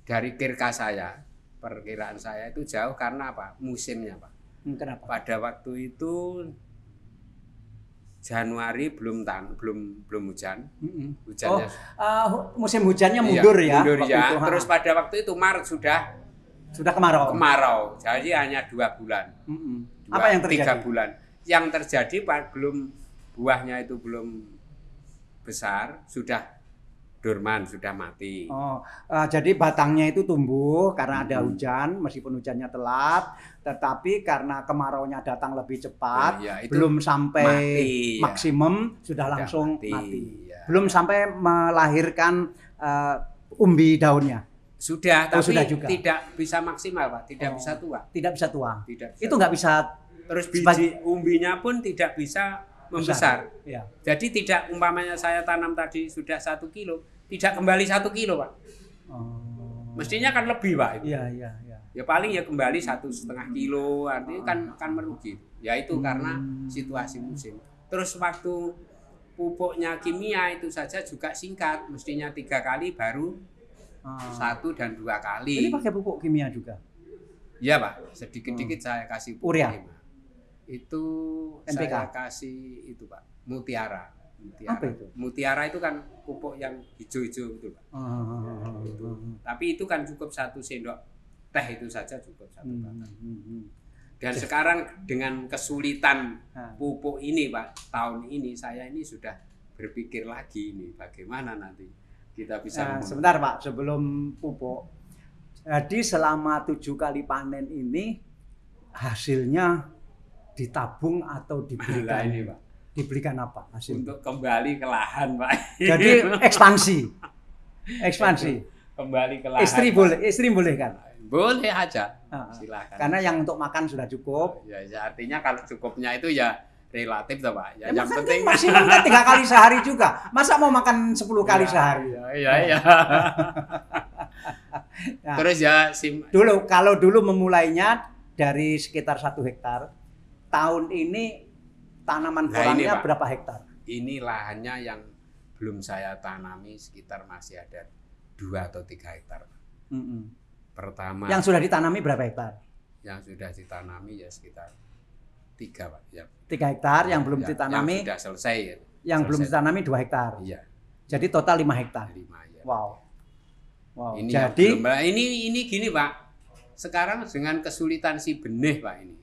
Dari perkiraan saya itu jauh karena apa? Musimnya Pak. Kenapa? Pada waktu itu Januari belum hujan. Hujannya musim hujannya mundur ya. Mundur ya. Terus pada waktu itu Maret sudah kemarau. Jadi hanya 2 bulan. Apa yang terjadi? 3 bulan. Yang terjadi buahnya itu belum besar, sudah dorman, sudah mati. Jadi batangnya itu tumbuh karena ada hujan, meskipun hujannya telat, tetapi karena kemaraunya datang lebih cepat, belum sampai maksimum sudah langsung mati. Ya. Belum sampai melahirkan umbi daunnya. Sudah, tapi sudah juga. Tidak bisa maksimal Pak, tidak bisa tua. Tidak bisa tua. Tidak bisa itu nggak bisa. Terus biji umbinya pun tidak bisa membesar. Ya. Jadi tidak umpamanya saya tanam tadi sudah 1 kilo, tidak kembali 1 kilo Pak. Mestinya kan lebih Pak. Iya. Ya paling ya kembali 1,5 kilo, artinya kan merugi. Ya itu karena situasi musim. Terus waktu pupuknya kimia itu saja juga singkat, mestinya 3 kali baru 1 dan 2 kali. Ini pakai pupuk kimia juga? Iya Pak, sedikit-sedikit saya kasih pupuk urea. Itu NPK. saya kasih itu Pak, Mutiara. Apa itu? Mutiara itu kan pupuk yang hijau-hijau itu Pak. Tapi itu kan cukup 1 sendok teh itu saja cukup 1 batang. Dan sekarang dengan kesulitan pupuk ini Pak, tahun ini saya ini sudah berpikir lagi ini bagaimana nanti kita bisa. Sebentar Pak, sebelum pupuk. Jadi selama 7 kali panen ini hasilnya ditabung atau dibelikan? Ini Pak. Dibelikan apa hasil? Untuk kembali ke lahan Pak. Jadi ekspansi. Kembali ke lahan. Istri boleh kan? Boleh aja. Silakan. Karena yang untuk makan sudah cukup. Ya artinya kalau cukupnya itu ya relatif toh Pak. Ya, yang makan penting kan maksimum kan 3 kali sehari juga. Masa mau makan 10 kali sehari? Iya. Nah, terus ya kalau dulu memulainya dari sekitar 1 hektar, tahun ini tanaman porangnya berapa hektar? Ini lahannya yang belum saya tanami sekitar masih ada 2 atau 3 hektar. Pertama. Yang sudah ditanami berapa hektar? Yang sudah ditanami ya sekitar 3 Pak. Ya. 3 hektar yang belum ditanami. Yang sudah selesai. Yang belum ditanami 2 hektar. Iya. Jadi total 5 hektar. 5 ya. Wow. Ini jadi ini gini Pak. Sekarang dengan kesulitan si benih Pak ini.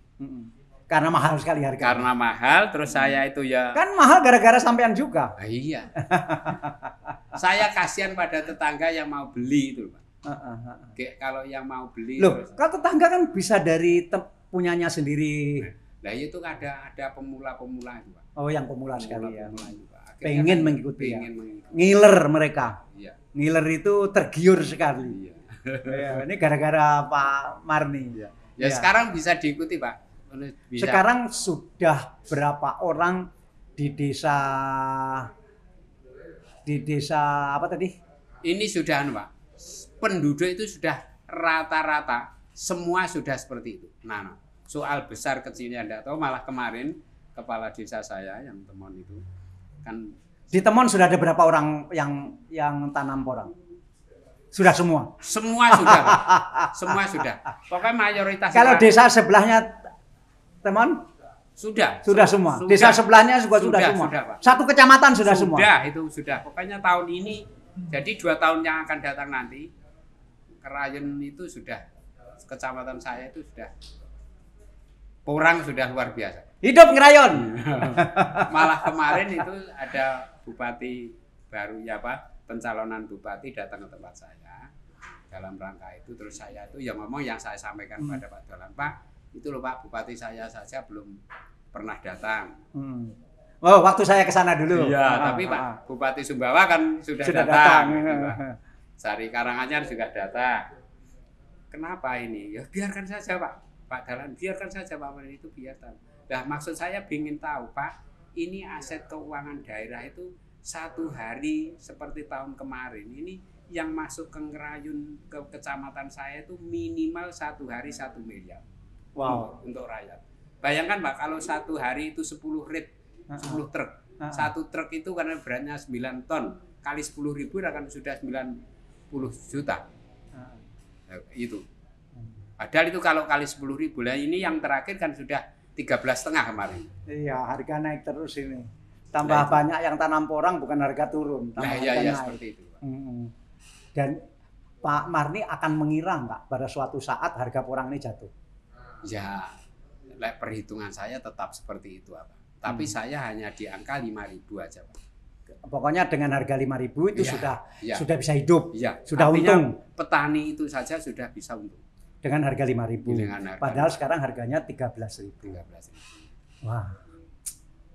Karena mahal sekali harga. Karena mahal, terus saya itu ya. Kan mahal gara-gara sampean juga. Iya. Saya kasihan pada tetangga yang mau beli itu Pak. Kalau yang mau beli. Loh, kalau tetangga kan bisa dari punyanya sendiri. Nah itu ada pemula-pemula itu Pak. Oh yang pemula sekali ya. Pengen mengikuti. Ngiler mereka. Iya. Ngiler itu tergiur sekali. Iya. Ini gara-gara Pak Marni. Ya sekarang bisa diikuti Pak. Bisa. Sekarang sudah berapa orang di desa apa tadi? Ini sudah Pak. Penduduk itu sudah rata-rata semua sudah seperti itu. Nah, soal besar kecilnya enggak tahu, malah kemarin kepala desa saya yang Temon itu kan di Temon sudah ada berapa orang yang tanam porang? Sudah semua. Semua sudah, Pak. Semua sudah. Pokoknya mayoritas. Kalau desa sebelahnya Temon Sudah semua. Desa sebelahnya juga sudah semua. Sudah, Pak. Satu kecamatan sudah semua. Sudah, itu sudah. Pokoknya tahun ini, jadi 2 tahun yang akan datang nanti, Kerayun itu sudah, kecamatan saya itu sudah, porang sudah luar biasa. Hidup Ngerayon. Malah kemarin itu ada bupati baru ya Pak, pencalonan bupati datang ke tempat saya dalam rangka itu, terus saya itu yang ngomong yang saya sampaikan pada Pak Dalan, Pak itu loh Pak, bupati saya saja belum pernah datang. Oh, waktu saya ke sana dulu. Iya, tapi Pak Bupati Sumbawa kan sudah datang. Sari Karanganyar juga datang. Kenapa ini? Ya biarkan saja Pak Dalan, biarkan saja Pak Menteri itu biarkan. Nah, maksud saya ingin tahu Pak, ini aset keuangan daerah itu 1 hari seperti tahun kemarin ini yang masuk ke Ngerayun ke kecamatan saya itu minimal 1 hari 1 miliar. Wow. Untuk rakyat. Bayangkan Pak, kalau 1 hari itu 10 rit, 10 truk. 1 truk itu karena beratnya 9 ton, kali 10.000 akan sudah 90 juta. Nah, itu. Padahal itu kalau kali 10.000, lah ini yang terakhir kan sudah 13,5 kemarin. Iya, harga naik terus ini. Tambah banyak yang tanam porang, bukan harga turun. Nah, iya seperti itu. Dan Pak Marni akan mengira nggak pada suatu saat harga porang ini jatuh? Ya, perhitungan saya tetap seperti itu Pak. Tapi saya hanya di angka 5.000 aja Pak. Pokoknya dengan harga 5.000 itu sudah bisa hidup, sudah artinya untung. Petani itu saja sudah bisa untung. Dengan harga 5.000. Padahal sekarang harganya 13.000. Wah.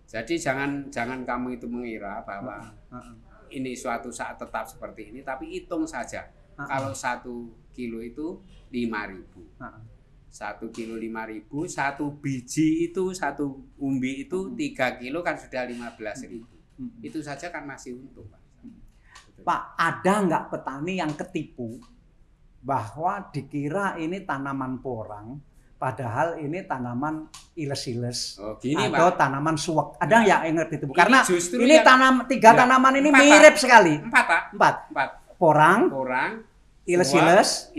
Jadi jangan kamu itu mengira bahwa ini suatu saat tetap seperti ini, tapi hitung saja. Kalau 1 kilo itu 5.000. 1 kilo 5.000, 1 biji itu, 1 umbi itu 3 kilo kan sudah 15.000. Itu saja kan masih untung Pak. Pak, ada nggak petani yang ketipu bahwa dikira ini tanaman porang, padahal ini tanaman iles-iles atau Pak, tanaman suwek? Ada nggak yang ngerti itu? Karena ini tiga tanaman ini mirip sekali. 4 Pak. 4. Porang, iles-iles,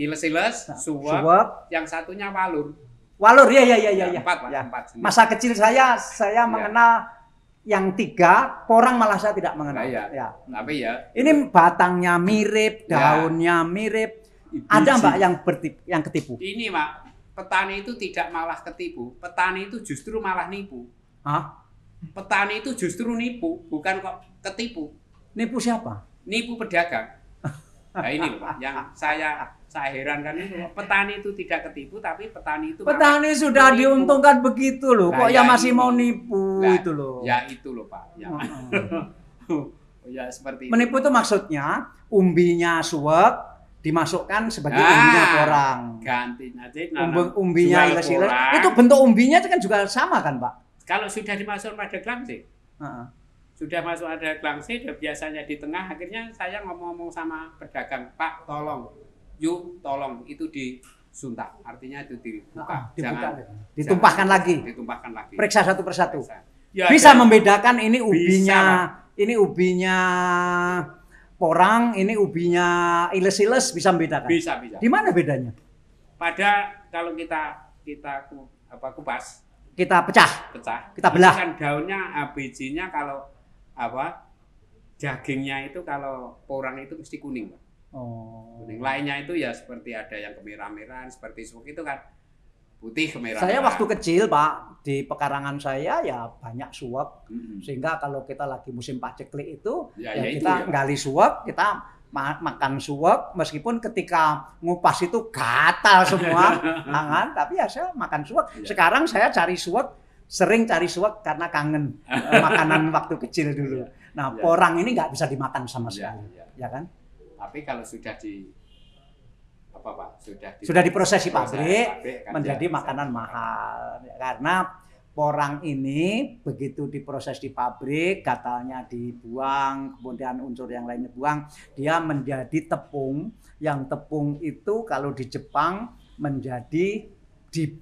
suwek, yang satunya walur. Walur, ya. 4. Masa kecil saya mengenal yang 3, porang malah saya tidak mengenal. Tapi ya. Ini batangnya mirip, daunnya mirip. Ada Mbak yang ketipu? Ini Pak, petani itu tidak malah ketipu, petani itu justru malah nipu. Hah? Petani itu justru nipu, bukan kok ketipu. Nipu siapa? Nipu pedagang. Nah ini loh Pak, yang saya herankan itu petani itu tidak ketipu, tapi petani itu sudah menipu. Diuntungkan begitu loh, kok ya masih mau nipu itu loh. Ya itu loh Pak. Ya, ya seperti menipu itu maksudnya umbinya suwek dimasukkan sebagai umbinya porang. Gantinya aja umbinya iles-iles. Itu bentuk umbinya itu kan juga sama kan Pak? Kalau sudah dimasukkan pada gelangsi. Sudah masuk ada gelangsi, biasanya di tengah, akhirnya saya ngomong-ngomong sama pedagang, Pak tolong itu disuntak, artinya itu dibuka, ditumpahkan lagi. Periksa satu persatu. Ya, bisa membedakan ini ubinya porang, ini ubinya iles-iles, bisa membedakan. Bisa. Di mana bedanya? Pada kalau kita kupas, kita pecah, kita belah. Kan daunnya, bijinya kalau dagingnya itu kalau porang itu mesti kuning, Pak. Kuning. Lainnya itu ya seperti ada yang kemerah-merahan, seperti suwek itu kan putih kemerah. Saya waktu kecil Pak, di pekarangan saya ya banyak suwek, sehingga kalau kita lagi musim paceklik itu, kita gali suwek, kita makan suwek, meskipun ketika ngupas itu gatal semua tangan, tapi ya saya makan suwek. Sekarang saya sering cari suwek karena kangen makanan waktu kecil dulu. Nah, porang ini nggak bisa dimakan sama sekali, ya kan? Tapi kalau sudah sudah diproses di pabrik menjadi makanan mahal. Karena porang ini begitu diproses di pabrik, gatalnya dibuang, kemudian unsur yang lainnya dibuang, dia menjadi tepung. Yang tepung itu kalau di Jepang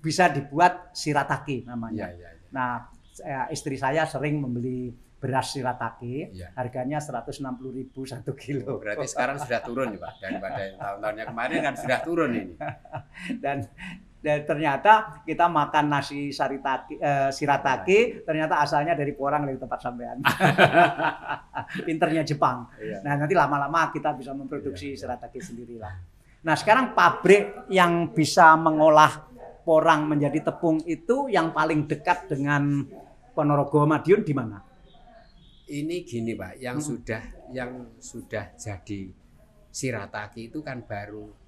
bisa dibuat shirataki namanya. Nah, istri saya sering membeli beras shirataki, harganya 160.000 1 kilo. Berarti sekarang sudah turun ya Pak, daripada tahun-tahunnya kemarin kan sudah turun ini. Dan Dan ternyata kita makan nasi shirataki, ternyata asalnya dari porang dari tempat sampean. Pinternya Jepang. Nah, nanti lama-lama kita bisa memproduksi shirataki sendirilah. Nah, sekarang pabrik yang bisa mengolah porang menjadi tepung itu yang paling dekat dengan Ponorogo Madiun di mana? Ini gini Pak, yang sudah jadi shirataki itu kan baru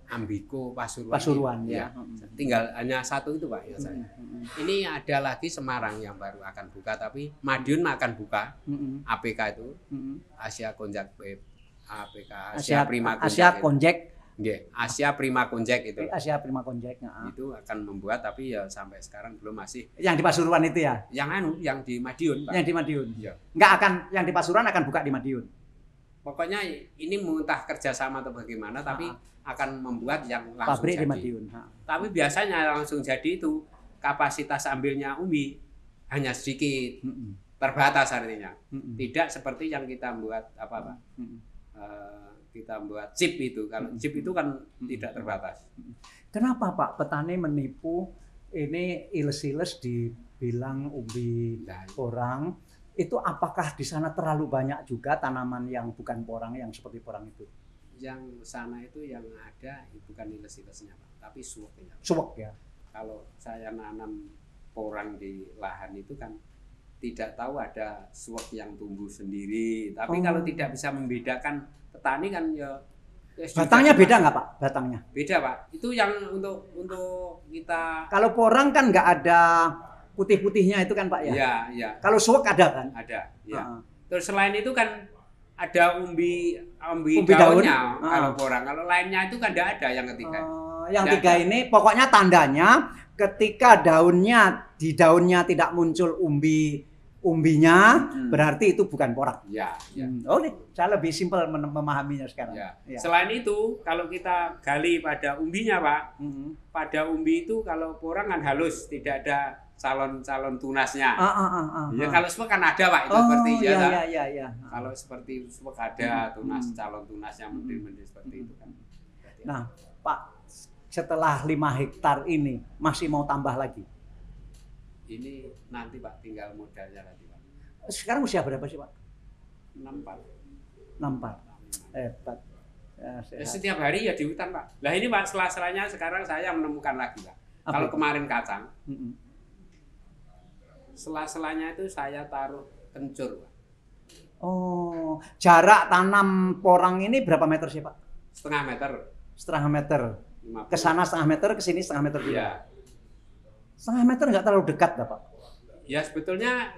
Ambiko Pasuruan ya. Tinggal hanya satu itu Pak ya saya. Ini ada lagi Semarang yang baru akan buka, tapi Madiun akan buka. APK itu Asia Konjak APK Asia Prima Konjak. Asia Konjak. Asia Prima Konjak itu. Asia Prima Konjak. Itu akan membuat, tapi ya sampai sekarang belum masih. Yang di Pasuruan itu ya? Yang di Madiun Pak. Yang di Madiun. Ya. Nggak akan, yang di Pasuruan akan buka di Madiun. Pokoknya ini entah kerjasama atau bagaimana, tapi akan membuat yang langsung pabrik jadi. Di Madiun. Tapi biasanya langsung jadi itu kapasitas ambilnya umbi hanya sedikit, terbatas artinya. Tidak seperti yang kita buat apa Pak? Kita buat chip itu. Kalau chip itu kan tidak terbatas. Kenapa Pak petani menipu ini iles-iles dibilang umbi porang? Itu apakah di sana terlalu banyak juga tanaman yang bukan porang yang seperti porang itu? Yang sana itu yang ada bukan iles-ilesnya Pak, tapi suweknya. Suwek ya. Kalau saya nanam porang di lahan itu kan tidak tahu ada suwek yang tumbuh sendiri. Tapi kalau tidak bisa membedakan petani kan ya batangnya beda nggak Pak? Batangnya? Beda Pak. Itu yang untuk kita. Kalau porang kan nggak ada putih-putihnya itu kan Pak ya? Iya, iya. Kalau suwek ada kan? Ada, ya. Terus selain itu kan ada umbi daun. daunnya kalau porang. Kalau lainnya itu kan tidak ada yang ketiga. Yang tiga ini pokoknya tandanya ketika di daunnya tidak muncul umbinya, berarti itu bukan porang. Ya, ya. Saya lebih simpel memahaminya sekarang. Ya. Ya. Selain itu, kalau kita gali pada umbinya Pak, pada umbi itu kalau porang kan halus, tidak ada calon tunasnya. Ya kalau suwek kan ada Pak, itu seperti ya. Kalau seperti suwek ada calon tunasnya mendir seperti itu kan. Nah, Pak, setelah 5 hektar ini masih mau tambah lagi? Ini nanti Pak, tinggal modalnya nanti Pak. Sekarang usia berapa sih Pak? 64. Hebat. Ya, setiap hari ya di hutan Pak. Lah ini Pak, sela-selanya sekarang saya menemukan lagi Pak. Kalau kemarin kacang, sela-selanya itu saya taruh kencur Pak. Oh, jarak tanam porang ini berapa meter sih Pak? Setengah meter. Setengah meter. 50. Ke sana setengah meter, ke sini setengah meter juga. Iya. Setengah meter nggak terlalu dekat Pak? Ya sebetulnya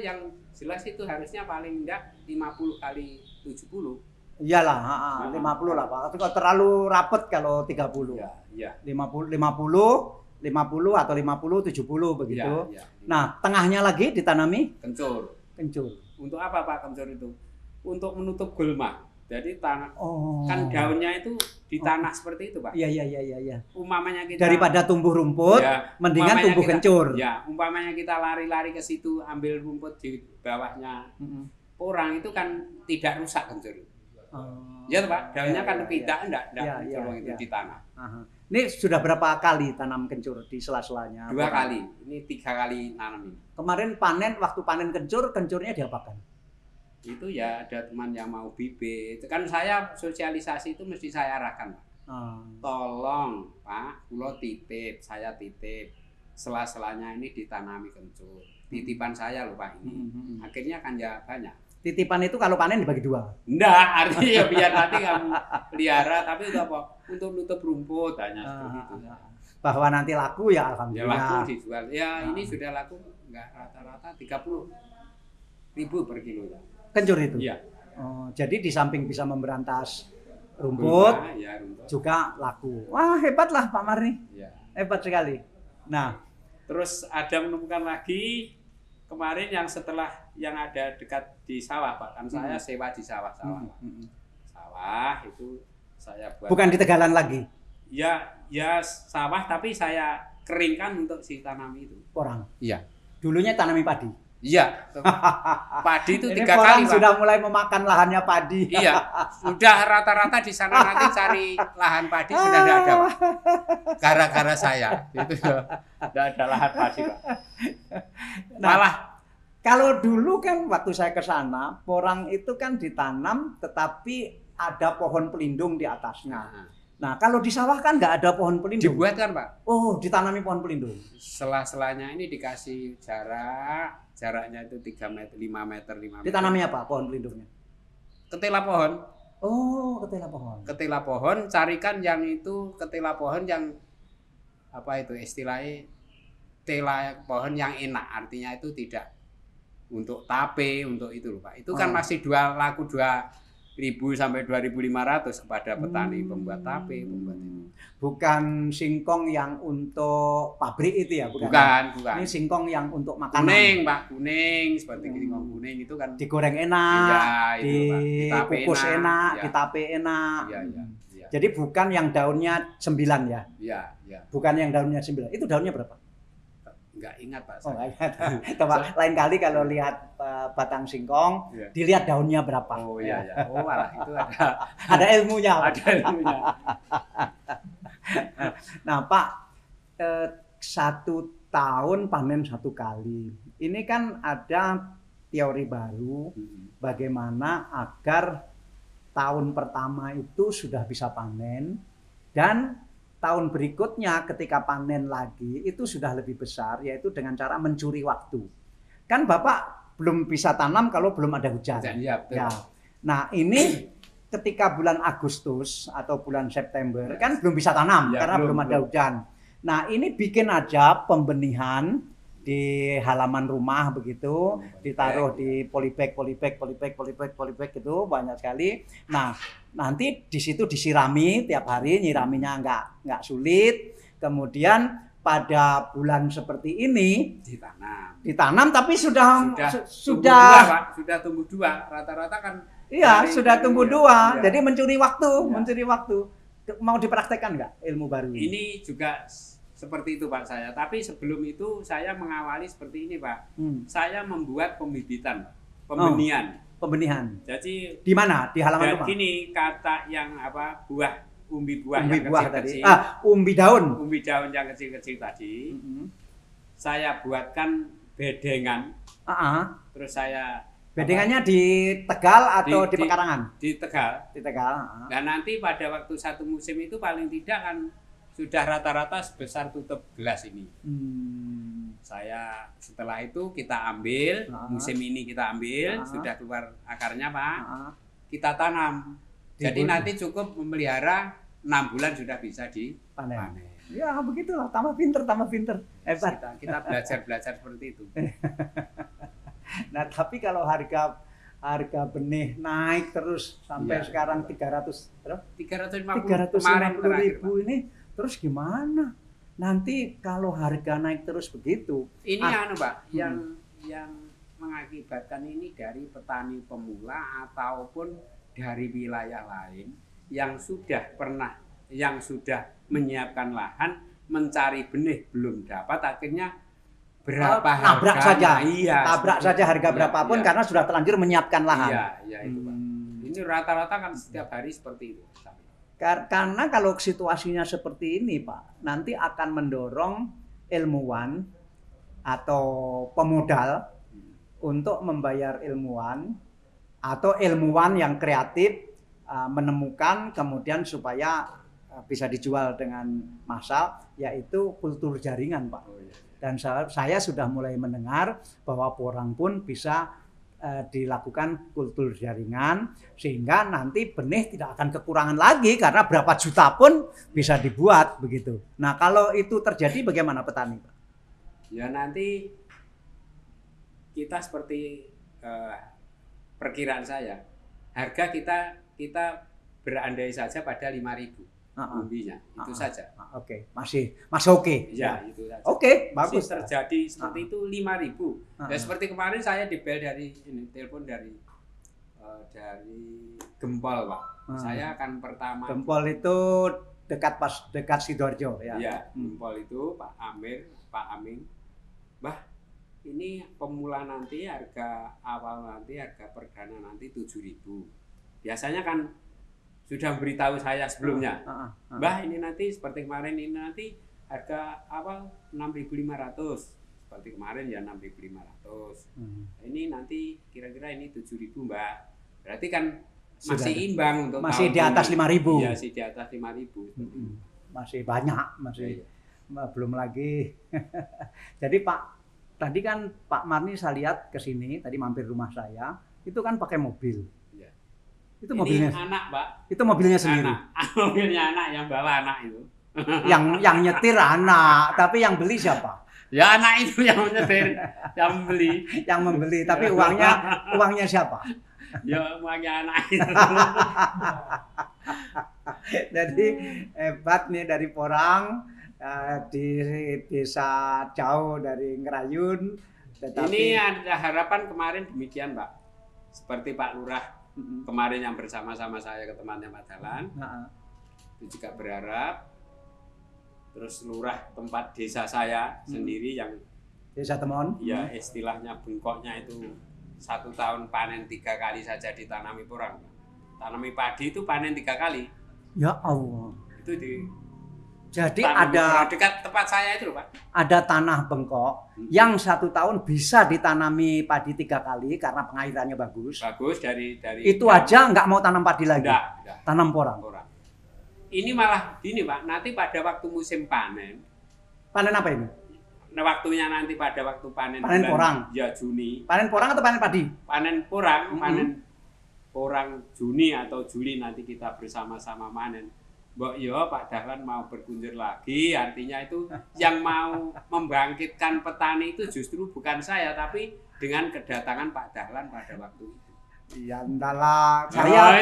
yang jelas itu harusnya paling enggak 50 kali 70. Iyalah, 50 lah Pak. Kalau terlalu rapet kalau 30. Iya. 50 atau 50 70 begitu. Ya. Nah, tengahnya lagi ditanami kencur. Untuk apa Pak kencur itu? Untuk menutup gulma. Jadi tanah kan daunnya itu di tanah seperti itu Pak. Iya. Umpamanya kita daripada tumbuh rumput, mendingan tumbuh kencur. Ya, umpamanya kita lari-lari ke situ ambil rumput di bawahnya. Porang itu kan tidak rusak kencur. Ya Pak, daunnya kan tidak itu di tanah. Ini sudah berapa kali tanam kencur di sela-selanya? 2 kali. Ini 3 kali nanam ini. Kemarin waktu panen kencurnya diapakan? Itu ya ada teman yang mau bibit. Itu kan saya sosialisasi itu mesti saya arahkan Pak. Tolong Pak, saya titip. Sela-selanya ini ditanami kencur. Titipan saya loh Pak ini. Akhirnya kan ya banyak. Titipan itu kalau panen dibagi 2? Enggak, artinya ya biar nanti kamu pelihara, tapi itu apa? Untuk nutup rumput hanya seperti itu. Bahwa nanti laku ya alhamdulillah. Ya laku dijual. Ya ini sudah laku enggak rata-rata 30.000 per kilo ya. Kencur itu? Iya. Jadi di samping bisa memberantas rumput, juga laku. Wah hebat lah Pak Marni. Ya. Hebat sekali. Nah, terus ada menemukan lagi kemarin yang setelah yang ada dekat di sawah Pak, kan saya sewa di sawah. Sawah itu saya buat. Bukan di Tegalan lagi? Ya sawah tapi saya keringkan untuk si tanam itu. Porang? Iya. Dulunya tanami padi? Iya, padi itu Ini 3 orang kali, Pak. sudah mulai memakan lahannya padi. Iya, sudah rata-rata di sana nanti cari lahan padi sudah tidak ada, Pak. Gara-gara saya, itu tidak ada lahan padi, Pak. Nah, Malah kalau dulu kan waktu saya ke sana, porang itu kan ditanam tetapi ada pohon pelindung di atasnya. Nah, kalau di sawah kan nggak ada pohon pelindung. dibuat kan, Pak. Oh, ditanami pohon pelindung. Sela-selanya ini dikasih jaraknya itu 3 meter, 5 meter, 5 meter. Ditanami apa pohon pelindungnya? Ketela pohon. Oh, ketela pohon. Ketela pohon, carikan yang itu ketela pohon yang apa itu istilahnya tela pohon yang enak, artinya itu tidak untuk tape, untuk itu loh, Pak. Itu kan masih laku 2.000 sampai 2.500 kepada petani pembuat tape, pembuat itu. Bukan singkong yang untuk pabrik itu ya, bukan? Bukan. Ini singkong yang untuk makanan. Kuning, Pak, kuning seperti singkong kuning itu kan Digoreng enak, iya, itu, Pak. Ditape dikukus enak, iya. ditape enak. Iya. Jadi bukan yang daunnya 9 ya? Iya. Bukan yang daunnya 9. Itu daunnya berapa? Enggak ingat, Pak. Oh, nggak ingat. Coba lain kali kalau lihat batang singkong, Iya. dilihat daunnya berapa. Oh iya. Oh malah itu ada Ada ilmunya. Pak. ada ilmunya. Nah, Pak, 1 tahun panen 1 kali. Ini kan ada teori baru bagaimana agar tahun pertama itu sudah bisa panen dan tahun berikutnya ketika panen lagi itu sudah lebih besar, yaitu dengan cara mencuri waktu. Kan Bapak belum bisa tanam kalau belum ada hujan. Iya, betul. Ya. Nah, ini ketika bulan Agustus atau bulan September kan belum bisa tanam Ya, karena belum ada hujan. Nah, ini bikin aja pembenihan di halaman rumah begitu, ditaruh di polybag gitu banyak sekali. Nah, nanti di situ disirami tiap hari, nyiraminya nggak sulit. Kemudian pada bulan seperti ini ditanam tapi sudah tumbuh 2, rata-rata kan. Iya, sudah tumbuh 2. Iya. Jadi mencuri waktu, Iya. mencuri waktu. Mau dipraktekkan nggak ilmu baru ini? Ini juga seperti itu, Pak, saya. Tapi sebelum itu saya mengawali seperti ini, Pak. Saya membuat pembibitan, pembenihan. Pembenihan. Jadi Di mana? Di halaman dan rumah. gini kata yang apa umbi buah Umbi yang buah kecil-kecil. tadi. Umbi daun. Umbi daun yang kecil-kecil tadi. Saya buatkan bedengan. Terus saya Bedengannya di Tegal atau di Pekarangan? Di Tegal. Di Tegal. Dan nanti pada waktu 1 musim itu paling tidak kan sudah rata-rata sebesar tutup gelas ini. Saya setelah itu kita ambil, musim ini kita ambil, sudah keluar akarnya, Pak. Kita tanam. Jadi nanti cukup memelihara 6 bulan sudah bisa dipanen. Ya begitulah, tambah pinter. Hebat. Kita belajar seperti itu. Nah, tapi kalau harga benih naik terus sampai sekarang 350 ribu ini, terus gimana? Nanti kalau harga naik terus begitu. Ini Pak, yang mengakibatkan ini dari petani pemula ataupun dari wilayah lain yang sudah menyiapkan lahan, mencari benih belum dapat, akhirnya berapa nabrak harganya? Tabrak saja harga berapapun karena sudah terlanjur menyiapkan lahan. Iya itu, Pak. Ini rata-rata kan setiap hari seperti itu. Karena kalau situasinya seperti ini, Pak, nanti akan mendorong ilmuwan atau pemodal untuk membayar ilmuwan atau ilmuwan yang kreatif menemukan kemudian supaya bisa dijual dengan massal, yaitu kultur jaringan, Pak. Dan saya sudah mulai mendengar bahwa porang pun bisa dilakukan kultur jaringan sehingga nanti benih tidak akan kekurangan lagi karena berapa juta pun bisa dibuat begitu. Nah, kalau itu terjadi bagaimana petani, Pak? Ya nanti kita seperti perkiraan saya, harga kita berandai saja pada 5.000 umbinya, itu saja. Oke, masih oke. Ya, itu saja. Oke, bagus. Terjadi seperti itu 5.000. Ya seperti kemarin saya dibel dari telepon dari Gempol, Pak. Saya akan pertama. Gempol itu dekat Sidoarjo ya. Iya, Gempol itu Pak Amin, Mbah, Ini pemula nanti harga awal nanti harga perdana nanti 7.000. Biasanya kan sudah beritahu saya sebelumnya. Mbah ini nanti seperti kemarin ini nanti harga awal 6.500. Seperti kemarin ya 6.500. Ini nanti kira-kira ini 7.000 Mbak. Berarti kan masih imbang untuk masih di atas 5.000. Iya, masih di atas 5.000. Masih banyak, masih belum lagi. Jadi Pak, tadi kan Pak Marni saya lihat ke sini, tadi mampir rumah saya, itu kan pakai mobil. Ya. Itu Ini mobilnya anak, Pak. Itu mobilnya sendiri. Mobilnya anak yang bawa anak itu. yang nyetir anak, tapi yang beli siapa? Ya anak itu yang nyetir, yang beli. Yang membeli, tapi uangnya siapa? Ya uangnya anak itu. Jadi hebat nih dari Porang, di desa jauh dari Ngerayun. Tetapi Ini ada harapan kemarin demikian Pak. Seperti Pak Lurah kemarin yang bersama-sama saya ke temannya Pak Dahlan. Itu juga berharap. Terus lurah tempat desa saya sendiri yang Desa Temon. Ya istilahnya bengkoknya itu 1 tahun panen 3 kali saja ditanami porang. Tanami padi itu panen 3 kali. Ya Allah. Itu di Jadi ada dekat tempat saya itu loh Pak. Ada tanah bengkok yang 1 tahun bisa ditanami padi 3 kali karena pengairannya bagus. Bagus dari itu aja nggak mau tanam padi lagi. Enggak. Tanam porang. Ini malah gini Pak, nanti pada waktu musim panen. Panen apa ini? Nah waktunya nanti pada waktu panen porang. Ya Juni. Panen porang atau panen padi? Panen porang, panen porang Juni atau Juli nanti kita bersama-sama panen. Mbok yo Pak Dahlan mau berkunjung lagi, artinya itu yang mau membangkitkan petani itu justru bukan saya, tapi dengan kedatangan Pak Dahlan pada waktu itu. Iya, entahlah.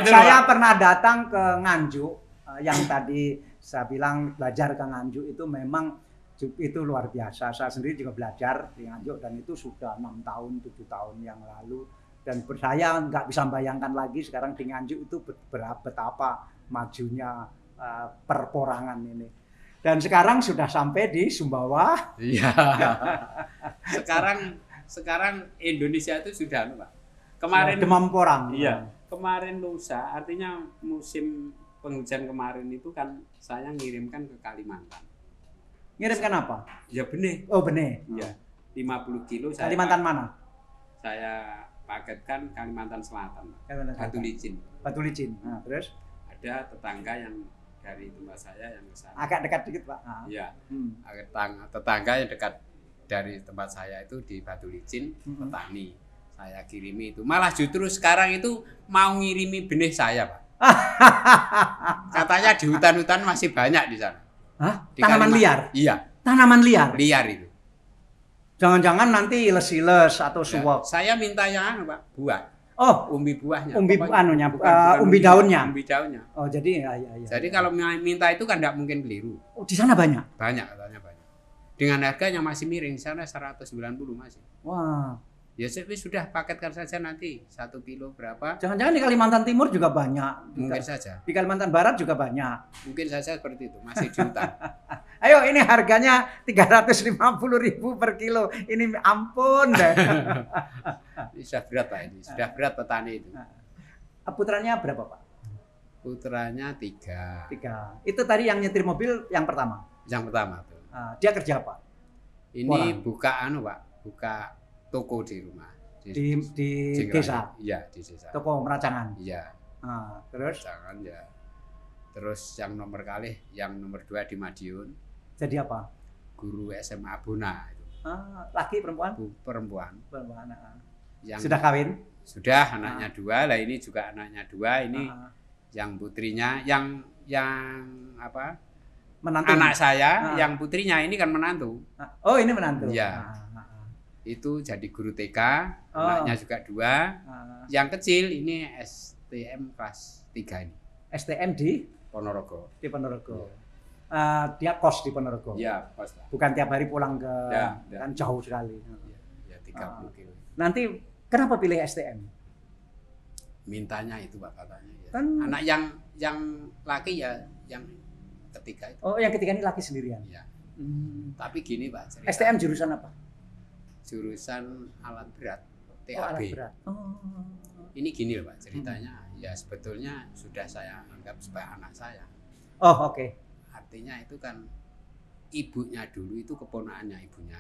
Saya pernah datang ke Nganjuk, yang tadi saya bilang belajar ke Nganjuk itu memang itu luar biasa. Saya sendiri juga belajar di Nganjuk dan itu sudah 6 tahun, 7 tahun yang lalu. Dan saya nggak bisa bayangkan lagi sekarang di Nganjuk itu betapa majunya perporangan ini. Dan sekarang sudah sampai di Sumbawa. Iya. sekarang Indonesia itu sudah Pak. Kemarin demam porang. Iya. Kemarin lusa, artinya musim penghujan kemarin itu kan saya ngirimkan ke Kalimantan. Ngirimkan apa? Ya benih. Oh benih. Iya. 50 kilo saya. Kalimantan mana? Saya paketkan Kalimantan Selatan. Batu Licin. Batu Licin. Nah, terus? Ada tetangga yang dari tempat saya yang ke sana. Agak dekat dikit Pak. Iya. Tetangga yang dekat dari tempat saya itu di Batu Licin, petani. Saya kirimi itu. Malah justru sekarang itu mau ngirimi benih saya Pak. Katanya di hutan-hutan masih banyak di sana. Hah? Tanaman liar? Iya. Tanaman liar? Liar itu. Jangan-jangan nanti iles-iles atau suwok. Saya minta yang Pak, buah. Oh, umbi buahnya. Umbi anunya, bukan umbi daunnya. Umbi daunnya. Oh, jadi ya. Jadi kalau minta itu kan tidak mungkin keliru. Oh, di sana banyak? Banyak, katanya banyak. Dengan harganya masih miring, di sana 190 masih. Wah. Ya sudah paketkan saja nanti 1 kilo berapa. Jangan-jangan di Kalimantan Timur juga banyak. Mungkin saja. Di Kalimantan Barat juga banyak. Mungkin saja seperti itu, masih di hutan. Ayo ini harganya 350.000 per kilo. Ini ampun deh. Ini sudah berat Pak ini, sudah berat petani itu. Putranya berapa Pak? Putranya 3. Itu tadi yang nyetir mobil yang pertama? Yang pertama tuh. Dia kerja apa? Ini buka Pak, buka toko di rumah. Di desa? Iya, di desa. Toko meracangan? Iya. Terus? Meracangan ya. Terus yang nomor 2 di Madiun. Jadi apa? Guru SMA Bona itu. Laki perempuan? Perempuan. Yang sudah kawin? Sudah, anaknya 2. Lah ini juga anaknya 2. Ini yang putrinya, yang apa? Menantu. Anak saya, yang putrinya ini kan menantu. Oh, ini menantu. Iya. Itu jadi guru TK, anaknya juga 2. Yang kecil ini STM kelas 3 ini. STM di Ponorogo. Di Ponorogo. Dia kos di Ponorogo. Iya, kos Pak. Bukan tiap hari pulang ke kan jauh sekali. Ya 30 kilo. Nanti kenapa pilih STM? Mintanya itu Pak katanya. Ya. Kan anak yang laki ya yang ketiga itu. Oh, yang ketiga ini laki sendirian. Iya. Tapi gini Pak, cerita. STM jurusan apa? jurusan alat berat, Oh, alat TAB. berat. Oh. Ini gini loh Pak, ceritanya ya sebetulnya sudah saya anggap sebagai anak saya. Oh, oke. Artinya itu kan ibunya dulu itu keponakannya ibunya.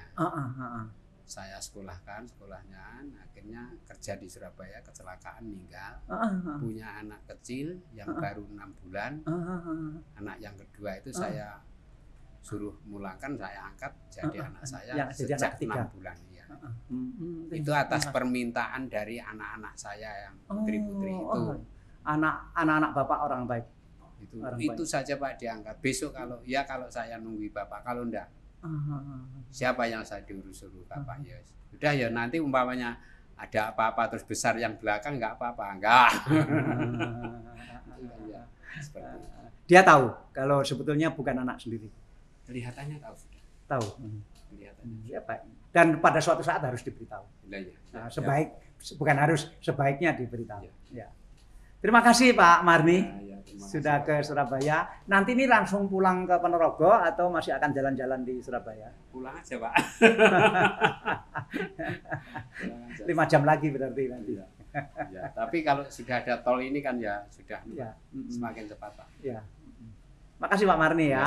Saya sekolahkan sekolahnya, akhirnya kerja di Surabaya, kecelakaan, meninggal. Punya anak kecil yang baru 6 bulan. Anak yang kedua itu saya suruh mulakan, saya angkat jadi anak saya Yang jadi anak sejak ketiga. 6 bulan. Ya. Itu atas permintaan dari anak-anak saya yang putri-putri itu. Anak-anak Bapak orang baik. Itu saja Pak diangkat. Besok kalau saya nunggu Bapak, kalau enggak siapa yang saya diurus-urus Bapak ya. Udah ya nanti umpamanya ada apa-apa terus besar yang belakang enggak apa-apa. Enggak. Ya, seperti itu. Dia tahu kalau sebetulnya bukan anak sendiri. Kelihatannya tahu sudah. Tahu. Kelihatannya. Ya, Pak. Dan pada suatu saat harus diberitahu. Ya, ya. Nah, bukan harus, sebaiknya diberitahu. Ya. Terima kasih Pak Marni. Sudah ke Surabaya. Nanti ini langsung pulang ke Ponorogo atau masih akan jalan-jalan di Surabaya? Pulang aja Pak. 5 jam lagi berarti nanti. Ya, tapi kalau sudah ada tol ini kan ya sudah Ya. semakin cepat Pak. Ya. Makasih Pak Marni ya. Ya.